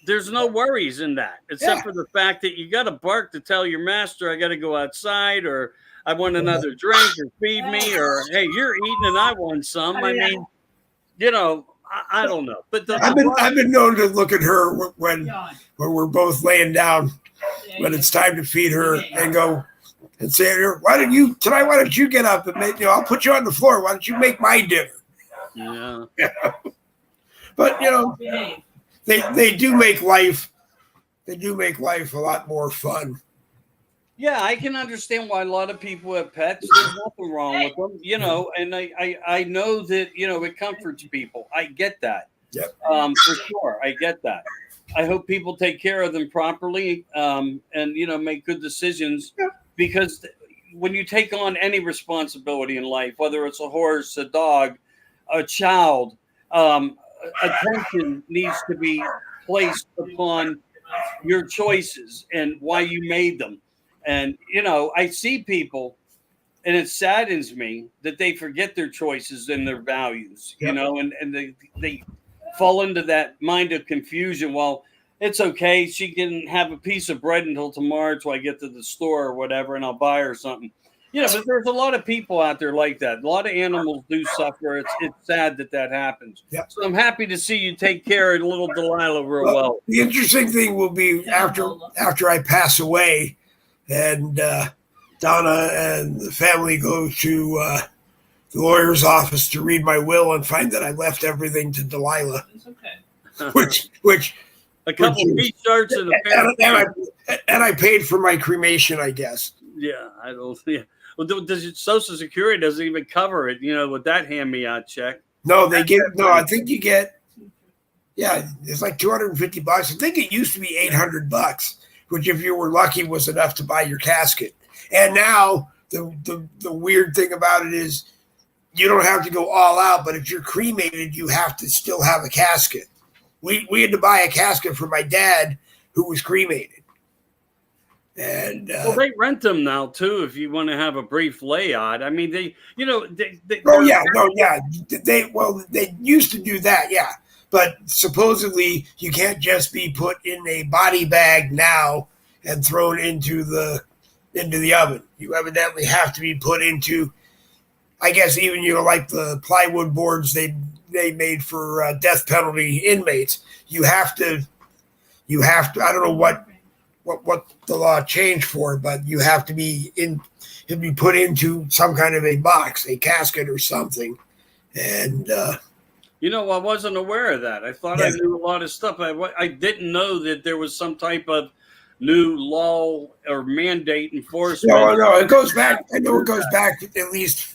S2: there's no worries in that, except for the fact that you got to bark to tell your master, I got to go outside, or I want another drink, or feed me, or hey, you're eating and I want some. I mean, I don't know. But
S1: I've been known to look at her when we're both laying down, when it's time to feed her, and go and say, why don't you get up and make, I'll put you on the floor. Why don't you make my dinner?
S2: Yeah.
S1: But they do make life a lot more fun.
S2: Yeah, I can understand why a lot of people have pets. There's nothing wrong with them, and I know that, it comforts people. I get that.
S1: Yep.
S2: For sure. I get that. I hope people take care of them properly, and, make good decisions, because when you take on any responsibility in life, whether it's a horse, a dog, a child, attention needs to be placed upon your choices and why you made them. And, I see people, and it saddens me that they forget their choices and their values, and they fall into that mind of confusion. Well, it's okay. She can have a piece of bread until tomorrow till I get to the store or whatever, and I'll buy her something. But there's a lot of people out there like that. A lot of animals do suffer. It's sad that happens.
S1: Yep.
S2: So I'm happy to see you take care of little Delilah real well.
S1: The interesting thing will be after I pass away, and Donna and the family go to the lawyer's office to read my will and find that I left everything to Delilah.
S3: It's okay.
S1: which
S2: a couple of t-shirts and a pair
S1: and I paid for my cremation, I guess.
S2: Yeah, I don't. Yeah. Well, does Social Security doesn't even cover it? With that hand-me-out check.
S1: No, they get. No, I think you get. Yeah, it's like $250. I think it used to be $800, which, if you were lucky, was enough to buy your casket. And now the weird thing about it is, you don't have to go all out, but if you're cremated, you have to still have a casket. We had to buy a casket for my dad, who was cremated. And
S2: they rent them now too. If you want to have a brief layout, I mean, they
S1: they used to do that, yeah. But supposedly you can't just be put in a body bag now and thrown into the oven. You evidently have to be put into, I guess, even like the plywood boards they made for death penalty inmates. You have to. I don't know what the law changed for, but you have to be put into some kind of a box, a casket or something. And
S2: I wasn't aware of that. I thought I knew a lot of stuff. I didn't know that there was some type of new law or mandate enforcement.
S1: No, it goes back. I know it goes back at least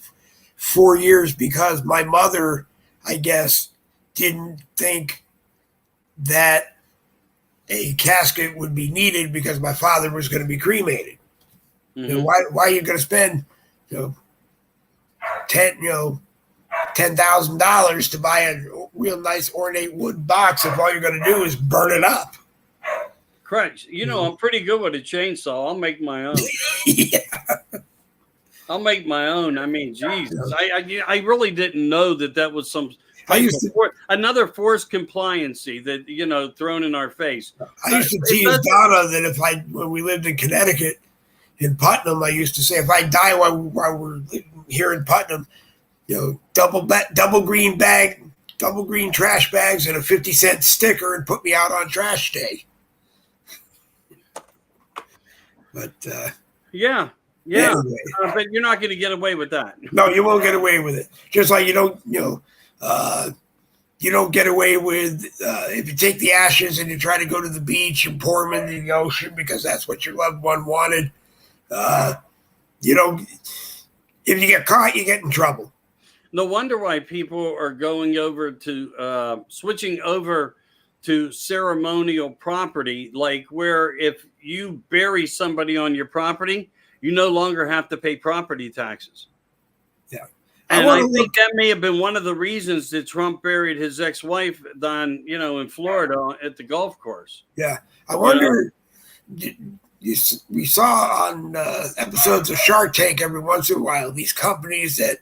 S1: 4 years, because my mother, I guess, didn't think that a casket would be needed because my father was going to be cremated.
S2: Mm-hmm.
S1: You know, why are you going to spend, $10,000 to buy a real nice ornate wood box if all you're going to do is burn it up?
S2: Correct. I'm pretty good with a chainsaw. I'll make my own.
S1: Yeah.
S2: I'll make my own. I mean, Jesus, I really didn't know that was some another forced compliancy that thrown in our face.
S1: I used to tease Donna that when we lived in Connecticut, in Putnam, I used to say, if I die while we're living here in Putnam, double green trash bags and a 50-cent sticker, and put me out on trash day. But
S2: yeah.
S1: Anyway.
S2: But you're not going to get away with that.
S1: No, you won't get away with it. Just like you don't get away with if you take the ashes and you try to go to the beach and pour them into the ocean because that's what your loved one wanted. If you get caught, you get in trouble.
S2: No wonder why people are going over to switching over to ceremonial property, like where if you bury somebody on your property, you no longer have to pay property taxes.
S1: Yeah.
S2: And I think that may have been one of the reasons that Trump buried his ex-wife down, in Florida at the golf course.
S1: Yeah. I wonder, we saw on episodes of Shark Tank every once in a while, these companies that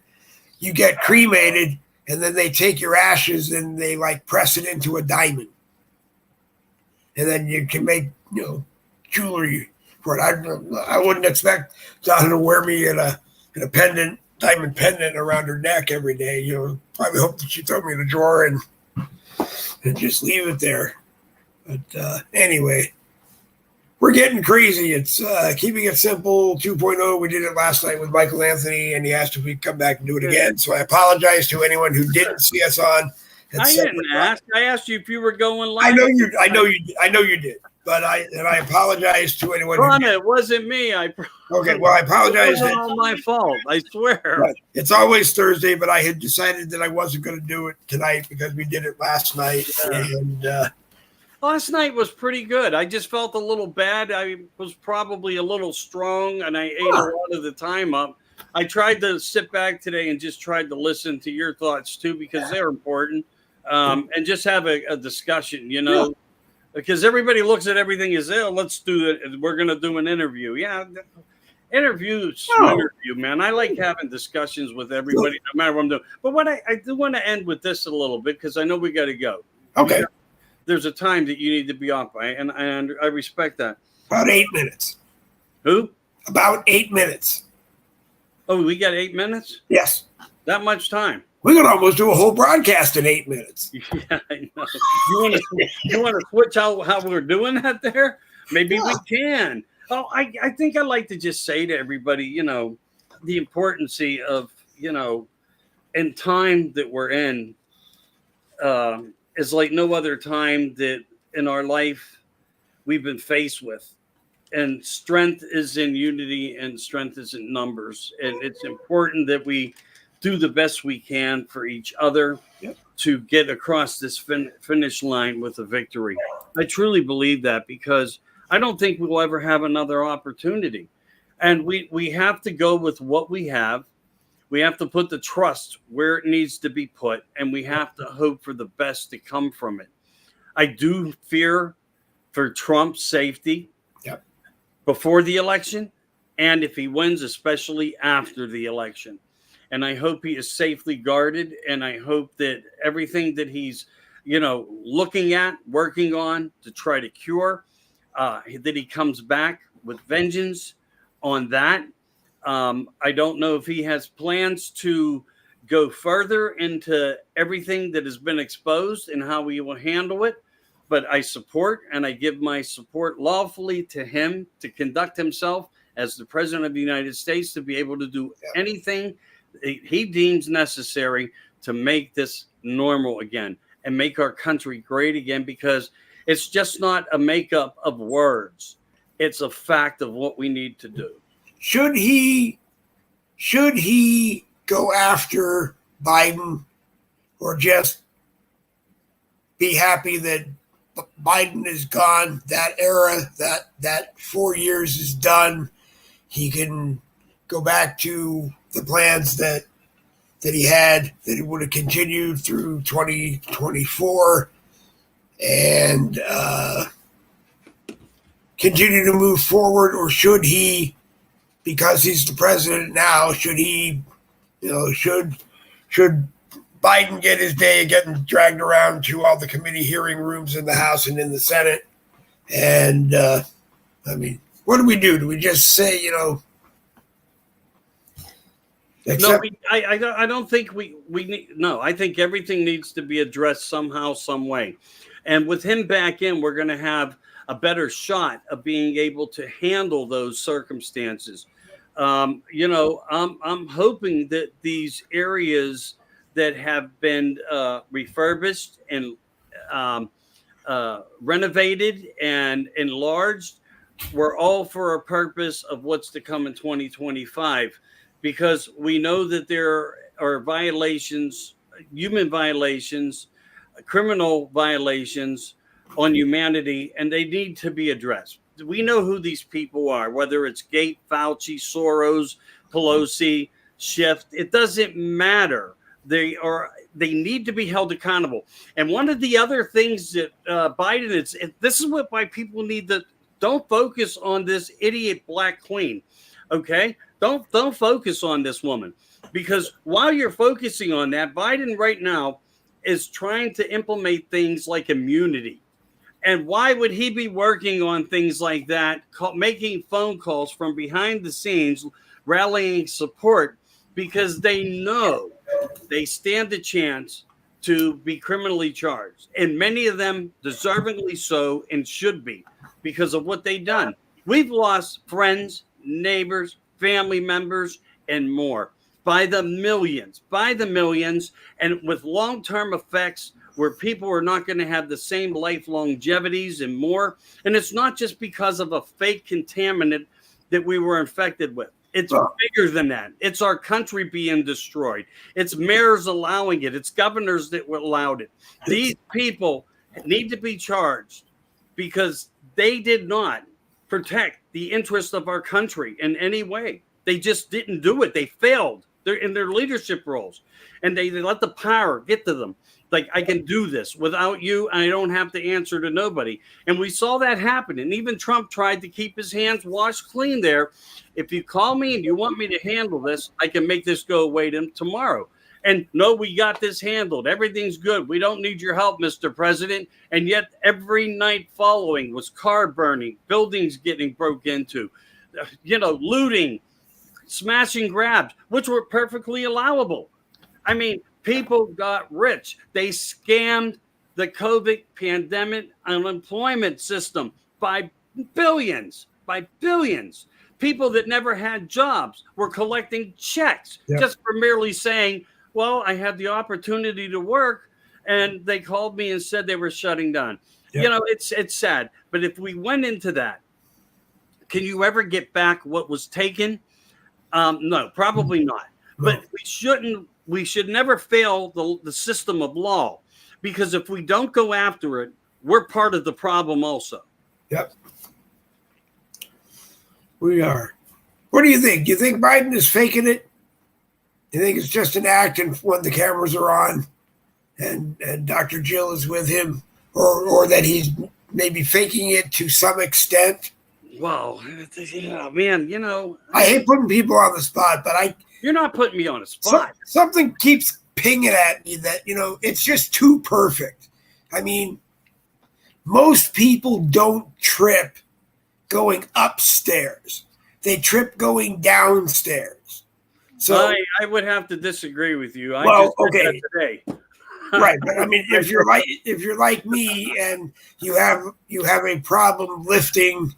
S1: you get cremated and then they take your ashes and they press it into a diamond. And then you can make, jewelry for it. I wouldn't expect Donna to wear me in a diamond pendant around her neck every day. Probably hope that she throw me in a drawer and just leave it there. But anyway, we're getting crazy. It's Keeping It Simple 2.0. We did it last night with Michael Anthony, and he asked if we'd come back and do it again. So I apologize to anyone who didn't see us on.
S2: I didn't ask. I asked you if you were going live.
S1: I know you did. But I apologize to anyone.
S2: It wasn't me.
S1: Okay, well, I apologize.
S2: It wasn't all my fault. I swear.
S1: Right. It's always Thursday, but I had decided that I wasn't going to do it tonight because we did it last night. Yeah. And
S2: last night was pretty good. I just felt a little bad. I was probably a little strong, and I ate a lot of the time up. I tried to sit back today and just tried to listen to your thoughts too, because they're important, and just have a discussion. Because everybody looks at everything as, let's do it. We're going to do an interview. Yeah. Interview, man. I like having discussions with everybody, no matter what I'm doing. But what I do want to end with this a little bit, because I know we got to go.
S1: Okay.
S2: There's a time that you need to be off by, and I respect that.
S1: About 8 minutes.
S2: Who?
S1: About 8 minutes.
S2: Oh, we got 8 minutes?
S1: Yes.
S2: That much time?
S1: We could almost do a whole broadcast in 8 minutes.
S2: Yeah, I know. You want to switch how we're doing that there? Maybe we can. Oh, I think I'd like to just say to everybody, the importance of, in time that we're in is like no other time that in our life we've been faced with. And strength is in unity and strength is in numbers. And it's important that we do the best we can for each other to get across this finish line with a victory. I truly believe that, because I don't think we'll ever have another opportunity. And we have to go with what we have. We have to put the trust where it needs to be put, and we have to hope for the best to come from it. I do fear for Trump's safety before the election, and if he wins, especially after the election. And I hope he is safely guarded. And I hope that everything that he's, looking at, working on to try to cure, that he comes back with vengeance on that. I don't know if he has plans to go further into everything that has been exposed and how he will handle it. But I support, and I give my support lawfully to him to conduct himself as the president of the United States, to be able to do anything he deems necessary to make this normal again and make our country great again, because it's just not a makeup of words. It's a fact of what we need to do.
S1: Should he go after Biden, or just be happy that Biden is gone. That era, that 4 years is done. He can go back to the plans that he had, that he would have continued through 2024 and continue to move forward, or should he, because he's the president now, should he, should Biden get his day of getting dragged around to all the committee hearing rooms in the House and in the Senate? And what do we do? Do we just say,
S2: No, I don't think we need. No, I think everything needs to be addressed somehow, some way. And with him back in, we're going to have a better shot of being able to handle those circumstances. I'm hoping that these areas that have been refurbished and renovated and enlarged were all for a purpose of what's to come in 2025, because we know that there are violations, human violations, criminal violations on humanity, and they need to be addressed. We know who these people are, whether it's Gates, Fauci, Soros, Pelosi, Schiff. It doesn't matter. They need to be held accountable. And one of the other things that Biden this is why people need to don't focus on this idiot black queen. Okay, don't focus on this woman, because while you're focusing on that, Biden right now is trying to implement things like immunity. And why would he be working on things like that, making phone calls from behind the scenes, rallying support? Because they know they stand a chance to be criminally charged. And many of them deservingly so, and should be, because of what they've done. We've lost friends, neighbors, family members, and more by the millions, and with long-term effects where people are not going to have the same life longevities and more. And it's not just because of a fake contaminant that we were infected with. It's bigger than that. It's our country being destroyed. It's mayors allowing it. It's governors that allowed it. These people need to be charged because they did not protect the interest of our country in any way. They just didn't do it. They failed. They're in their leadership roles, and they let the power get to them. Like, I can do this without you, and I don't have to answer to nobody. And we saw that happen. And even Trump tried to keep his hands washed clean there. If you call me and you want me to handle this, I can make this go away tomorrow. And no, we got this handled. Everything's good. We don't need your help, Mr. President. And yet every night following was car burning, buildings getting broke into, looting, smashing grabs, which were perfectly allowable. I mean, people got rich. They scammed the COVID pandemic unemployment system by billions. People that never had jobs were collecting checks just for merely saying, well, I had the opportunity to work, and they called me and said they were shutting down. Yep. It's sad. But if we went into that, can you ever get back what was taken? No, probably not. But we should never fail the system of law, because if we don't go after it, we're part of the problem also.
S1: Yep. We are. What do you think? Do you think Biden is faking it? Do you think it's just an act and when the cameras are on and Dr. Jill is with him, or that he's maybe faking it to some extent?
S2: Well, man,
S1: I hate putting people on the spot, but
S2: you're not putting me on the spot.
S1: Something keeps pinging at me that, it's just too perfect. I mean, most people don't trip going upstairs. They trip going downstairs. So
S2: I would have to disagree with you.
S1: Okay.
S2: Today.
S1: Right, but I mean, if you're like me and you have a problem lifting,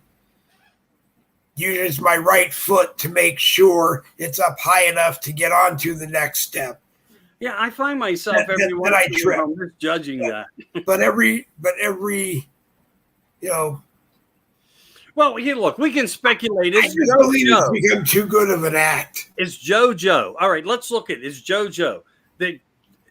S1: use my right foot to make sure it's up high enough to get onto the next step.
S2: Yeah, I find myself every once in a while misjudging that.
S1: But every
S2: Well, look, we can speculate.
S1: I just believe it's become too good of an act.
S2: It's JoJo. All right, let's look at it. It's JoJo.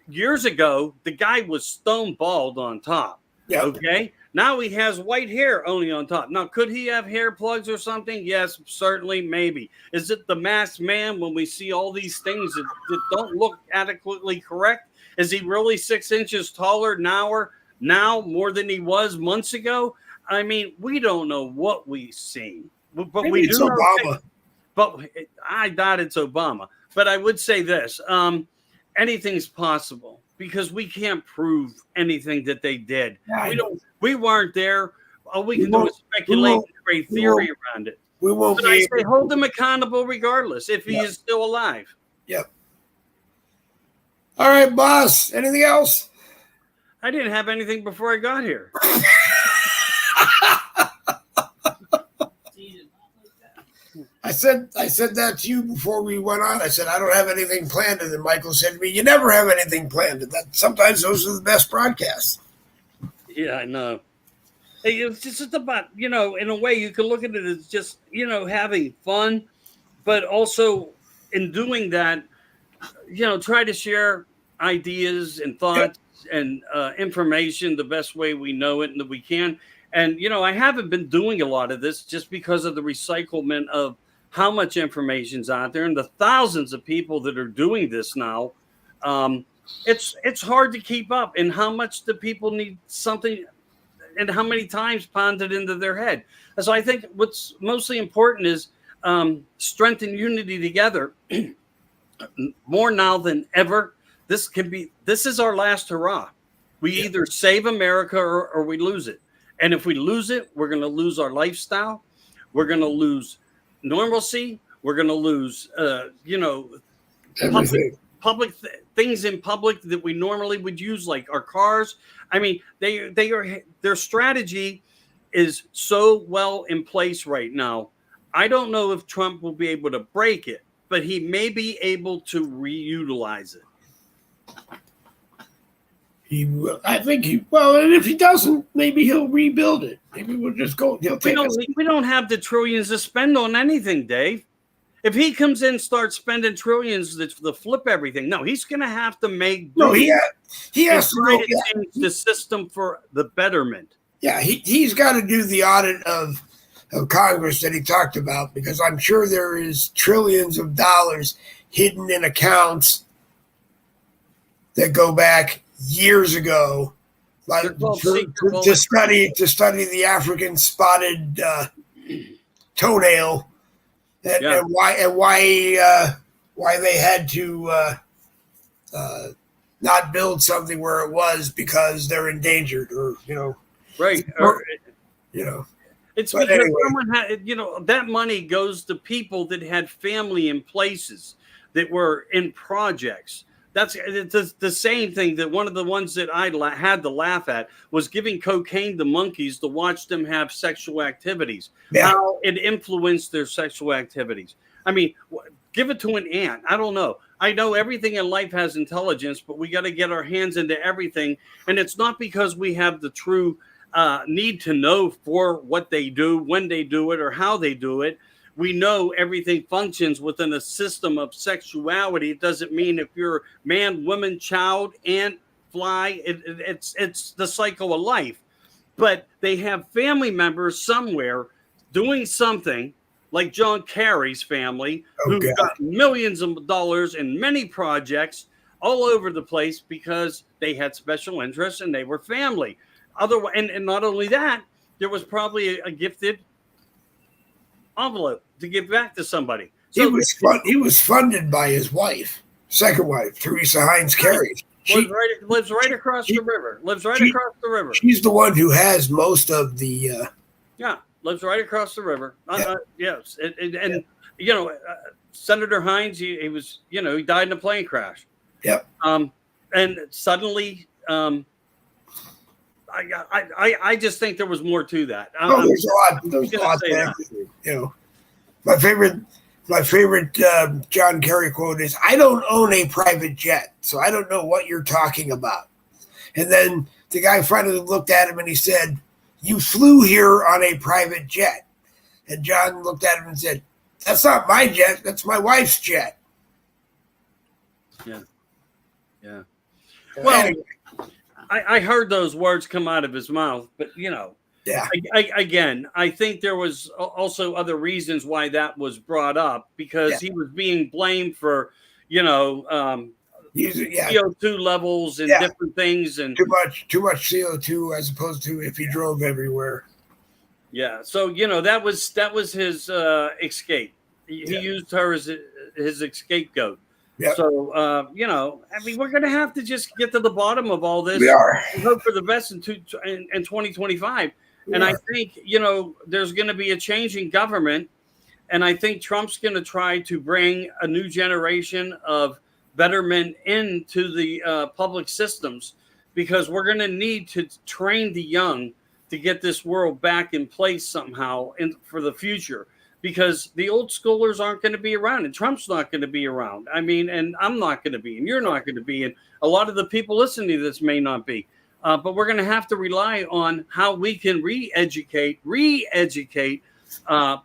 S2: Years ago, the guy was stone bald on top.
S1: Yeah.
S2: Okay. Now he has white hair only on top. Now, could he have hair plugs or something? Yes, certainly, maybe. Is it the masked man when we see all these things that don't look adequately correct? Is he really 6 inches taller now more than he was months ago? I mean, we don't know what we've seen, but
S1: Maybe
S2: we
S1: it's
S2: do
S1: Obama.
S2: know. But I doubt it's Obama. But I would say this: anything's possible because we can't prove anything that they did.
S1: Yeah,
S2: We weren't there. All we can do
S1: won't-
S2: is speculate and create
S1: we
S2: theory
S1: won't-
S2: around it.
S1: We won't
S2: But
S1: be
S2: I
S1: able
S2: say
S1: to.
S2: hold them accountable regardless if he
S1: Yeah.
S2: is still alive.
S1: Yep. All right, boss. Anything else?
S2: I didn't have anything before I got here.
S1: I said that to you before we went on. I said I don't have anything planned, and then Michael said to me, "You never have anything planned." And that sometimes those are the best broadcasts.
S2: Yeah, I know. Hey, it's just about, in a way you can look at it as just, having fun, but also in doing that, try to share ideas and thoughts and information the best way we know it and that we can. And, I haven't been doing a lot of this just because of the recyclement of how much information's out there and the thousands of people that are doing this now. It's hard to keep up, and how much the people need something and how many times pounded into their head. And so I think what's mostly important is strength and unity together more now than ever. This is our last hurrah. We either save America or we lose it. And if we lose it, we're going to lose our lifestyle. We're going to lose normalcy. We're going to lose, public things in public that we normally would use, like our cars. I mean, their strategy is so well in place right now. I don't know if Trump will be able to break it, but he may be able to reutilize it.
S1: He will. I think he. Well, and if he doesn't, maybe he'll rebuild it. Maybe we'll just go. He'll take us.
S2: We don't have the trillions to spend on anything, Dave. If he comes in and starts spending trillions to flip everything, no, he's going to have to make.
S1: No, he has to
S2: try
S1: go.
S2: to change the system for the betterment.
S1: Yeah, he's got to do the audit of Congress that he talked about, because I'm sure there is trillions of dollars hidden in accounts that go back years ago, like to study the African spotted toenail, and why they had to not build something where it was because they're endangered, or
S2: right, it's because
S1: anyway.
S2: someone had, that money goes to people that had family in places that were in projects. It's the same thing that one of the ones that I had to laugh at was giving cocaine to monkeys to watch them have sexual activities. Yeah. How it influenced their sexual activities. I mean, give it to an ant. I don't know. I know everything in life has intelligence, but we got to get our hands into everything. And it's not because we have the true need to know for what they do, when they do it, or how they do it. We know everything functions within a system of sexuality. It doesn't mean if you're man, woman, child, ant, fly, it's the cycle of life. But they have family members somewhere doing something, like John Kerry's family, who got millions of dollars in many projects all over the place because they had special interests and they were family. Otherwise, and not only that, there was probably a gifted envelope to give back to somebody. So
S1: he was funded by his wife, second wife, Teresa Heinz Kerry.
S2: Lives right across the river. Across the river.
S1: She's the one who has most of the.
S2: Lives right across the river. Yes, Senator Heinz. He was, he died in a plane crash.
S1: Yep.
S2: And suddenly, I just think there was more to that.
S1: There's a lot there. My favorite John Kerry quote is, "I don't own a private jet, so I don't know what you're talking about." And then the guy finally looked at him and he said, "You flew here on a private jet." And John looked at him and said, "That's not my jet. That's my wife's jet."
S2: Yeah.
S1: Well, anyway.
S2: I heard those words come out of his mouth, but
S1: Yeah.
S2: Again, I think there was also other reasons why that was brought up, because he was being blamed for, CO2 levels and different things, and
S1: too much CO2 as opposed to if he drove everywhere.
S2: Yeah, so that was his escape. He used her as his scapegoat.
S1: Yep.
S2: So I mean, we're going to have to just get to the bottom of all this.
S1: We are.
S2: And hope for the best in 2025. And I think there's going to be a change in government, and I think Trump's going to try to bring a new generation of betterment into the public systems, because we're going to need to train the young to get this world back in place somehow for the future, because the old schoolers aren't going to be around, and Trump's not going to be around. I mean, and I'm not going to be, and you're not going to be, and a lot of the people listening to this may not be. But we're going to have to rely on how we can re-educate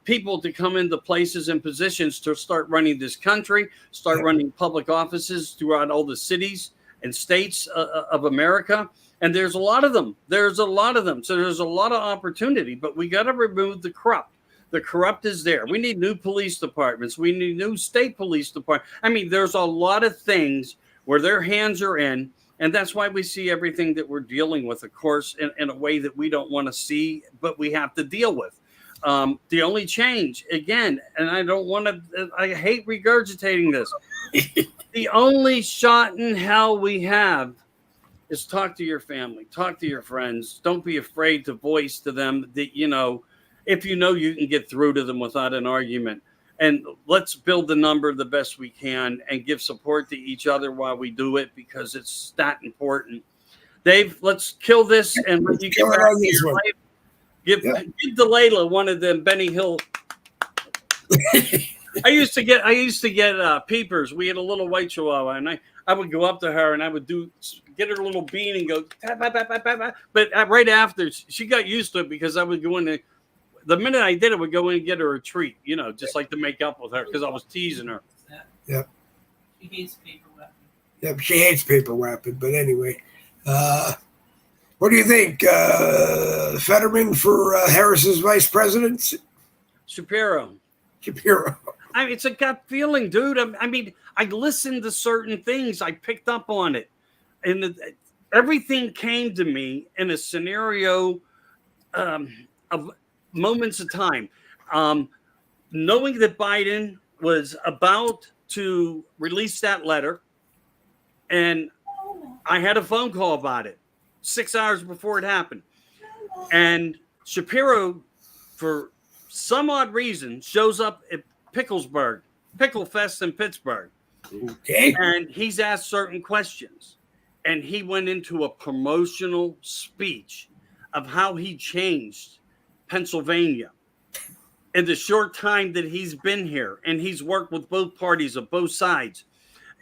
S2: people to come into places and positions to start running this country, start running public offices throughout all the cities and states of America. And there's a lot of them. So there's a lot of opportunity, but we got to remove the corrupt. The corrupt is there. We need new police departments. We need new state police departments. I mean, there's a lot of things where their hands are in. And that's why we see everything that we're dealing with, of course, in a way that we don't want to see, but we have to deal with. The only change, again, and I hate regurgitating this. The only shot in hell we have is talk to your family, talk to your friends. Don't be afraid to voice to them that, if you can get through to them without an argument. And let's build the number the best we can and give support to each other while we do it, because it's that important. Dave, let's kill this and when you get back to your life, give Delayla one of them Benny Hill. I used to get peepers. We had a little white chihuahua, and I would go up to her and I would get her a little bean and go, tap, tap, tap, tap, tap. But right after, she got used to it, because I would go in there. The minute I did it, would go in and get her a treat, just like to make up with her, because I was teasing her.
S1: Yep.
S3: She hates paper weapon.
S1: Yep, she hates paper weapon. But anyway, what do you think? Fetterman for Harris's vice president?
S2: Shapiro. I mean, it's a gut feeling, dude. I mean, I listened to certain things. I picked up on it. And everything came to me in a scenario of moments of time. Knowing that Biden was about to release that letter, and I had a phone call about it 6 hours before it happened. And Shapiro, for some odd reason, shows up at Pickle Fest in Pittsburgh.
S1: Okay.
S2: And he's asked certain questions. And he went into a promotional speech of how he changed Pennsylvania in the short time that he's been here, and he's worked with both parties of both sides,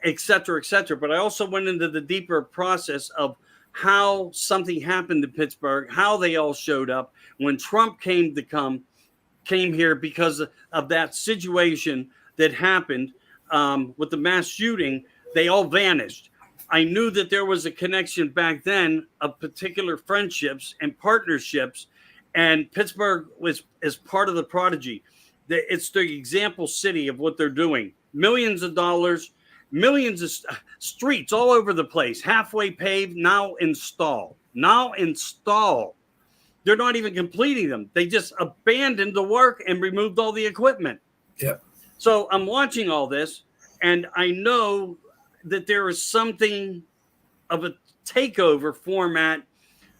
S2: et cetera, et cetera. But I also went into the deeper process of how something happened in Pittsburgh, how they all showed up when Trump came here because of that situation that happened with the mass shooting. They all vanished. I knew that there was a connection back then of particular friendships and partnerships. And Pittsburgh is part of the prodigy. It's the example city of what they're doing. Millions of dollars, millions of streets all over the place, halfway paved, now installed. They're not even completing them. They just abandoned the work and removed all the equipment.
S1: Yep.
S2: So I'm watching all this, and I know that there is something of a takeover format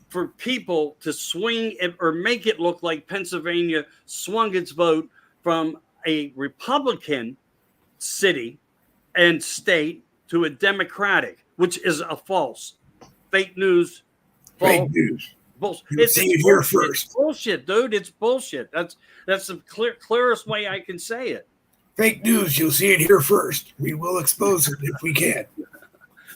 S2: for people to swing it or make it look like Pennsylvania swung its vote from a Republican city and state to a Democratic, which is a false, fake news.
S1: Fake news.
S2: Bullshit.
S1: You see it here first.
S2: It's bullshit, dude. It's bullshit. That's the clearest way I can say it.
S1: Fake news. You'll see it here first. We will expose it if we can.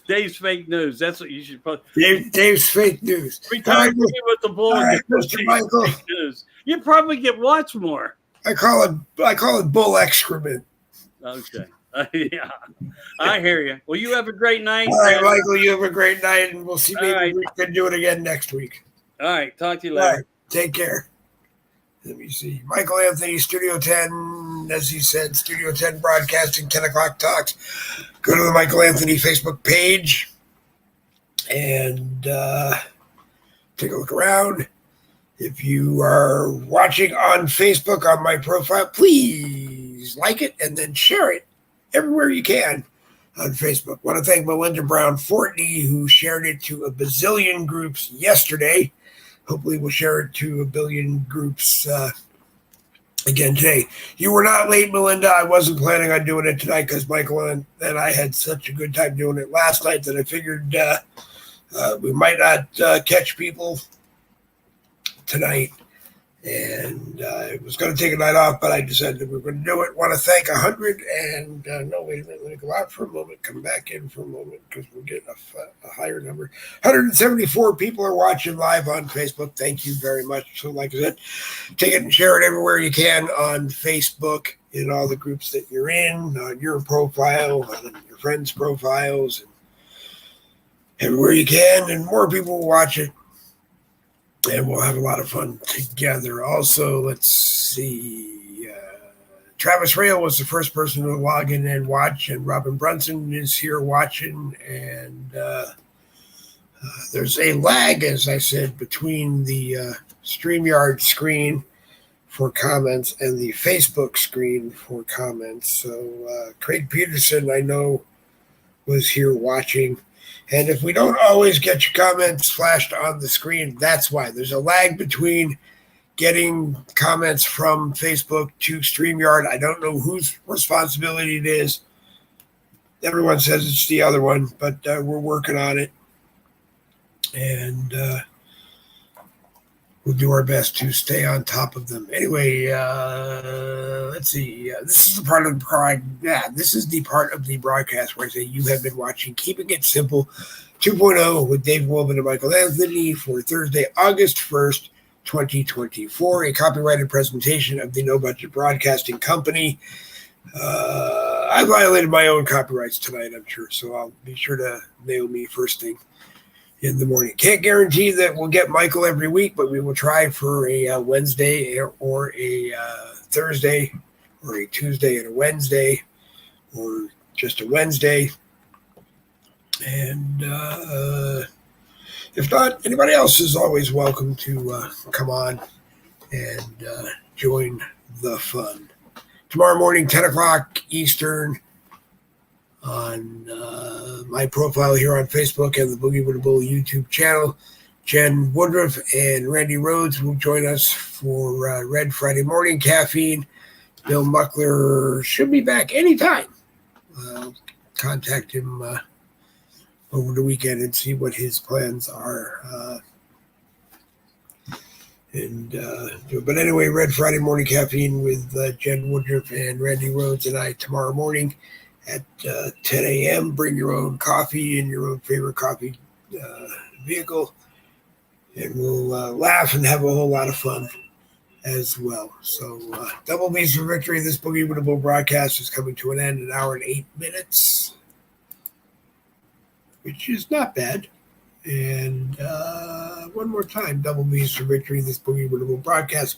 S2: Dave's fake news. That's what you should post.
S1: Dave's fake news.
S2: Every time you with the bull,
S1: Mr. Michael.
S2: Fake news. You probably get watched more.
S1: I call it bull excrement.
S2: Okay. Yeah, I hear you. Well, you have a great night.
S1: All right, Michael, you have a great night, and we'll see.
S2: All
S1: Maybe
S2: right.
S1: we can do it again next week.
S2: All right. Talk to you
S1: All
S2: later.
S1: right, take care. Let me see. Michael Anthony, Studio 10, as he said, Studio 10 Broadcasting, 10 o'clock talks. Go to the Michael Anthony Facebook page and take a look around. If you are watching on Facebook on my profile, please like it and then share it everywhere you can on Facebook. I want to thank Melinda Brown Fortney, who shared it to a bazillion groups yesterday. Hopefully we'll share it to a billion groups again today. You were not late, Melinda. I wasn't planning on doing it tonight because Michael and I had such a good time doing it last night that I figured we might not catch people tonight. And I was going to take a night off, but I decided that we were going to do it. Want to thank 100 and no, wait a minute. Let me go out for a moment, come back in for a moment because we're getting a higher number. 174 people are watching live on Facebook. Thank you very much. So, like I said, take it and share it everywhere you can on Facebook, in all the groups that you're in, on your profile, on your friends' profiles, and everywhere you can, and more people will watch it. And we'll have a lot of fun together. Also, let's see. Travis Rail was the first person to log in and watch, and Robin Brunson is here watching. And there's a lag, as I said, between the StreamYard screen for comments and the Facebook screen for comments. So Craig Peterson, I know, was here watching. And if we don't always get your comments flashed on the screen, that's why. There's a lag between getting comments from Facebook to StreamYard. I don't know whose responsibility it is. Everyone says it's the other one, but we're working on it. And we'll do our best to stay on top of them. Anyway, let's see. This is the part of the broadcast where I say you have been watching Keeping It Simple 2.0 with Dave Wolman and Michael Anthony for Thursday, August 1st, 2024, a copyrighted presentation of the No Budget Broadcasting Company. I violated my own copyrights tonight, I'm sure, so I'll be sure to mail me first thing in the morning. Can't guarantee that we'll get Michael every week, but we will try for a Wednesday or a Thursday or a Tuesday and a Wednesday or just a Wednesday. And if not, anybody else is always welcome to come on and join the fun. Tomorrow morning, 10 o'clock Eastern, on my profile here on Facebook and the Boogie with a Bull YouTube channel. Jen Woodruff and Randy Rhodes will join us for Red Friday Morning Caffeine. Bill Muckler should be back anytime. Contact him over the weekend and see what his plans are. But anyway, Red Friday Morning Caffeine with Jen Woodruff and Randy Rhodes and I tomorrow morning at 10 a.m. Bring your own coffee in your own favorite coffee vehicle, and we'll laugh and have a whole lot of fun as well. So double B's for victory. This Boogie with a Bull broadcast is coming to an end, an hour and 8 minutes, which is not bad. And one more time, double B's for victory. This Boogie with a Bull broadcast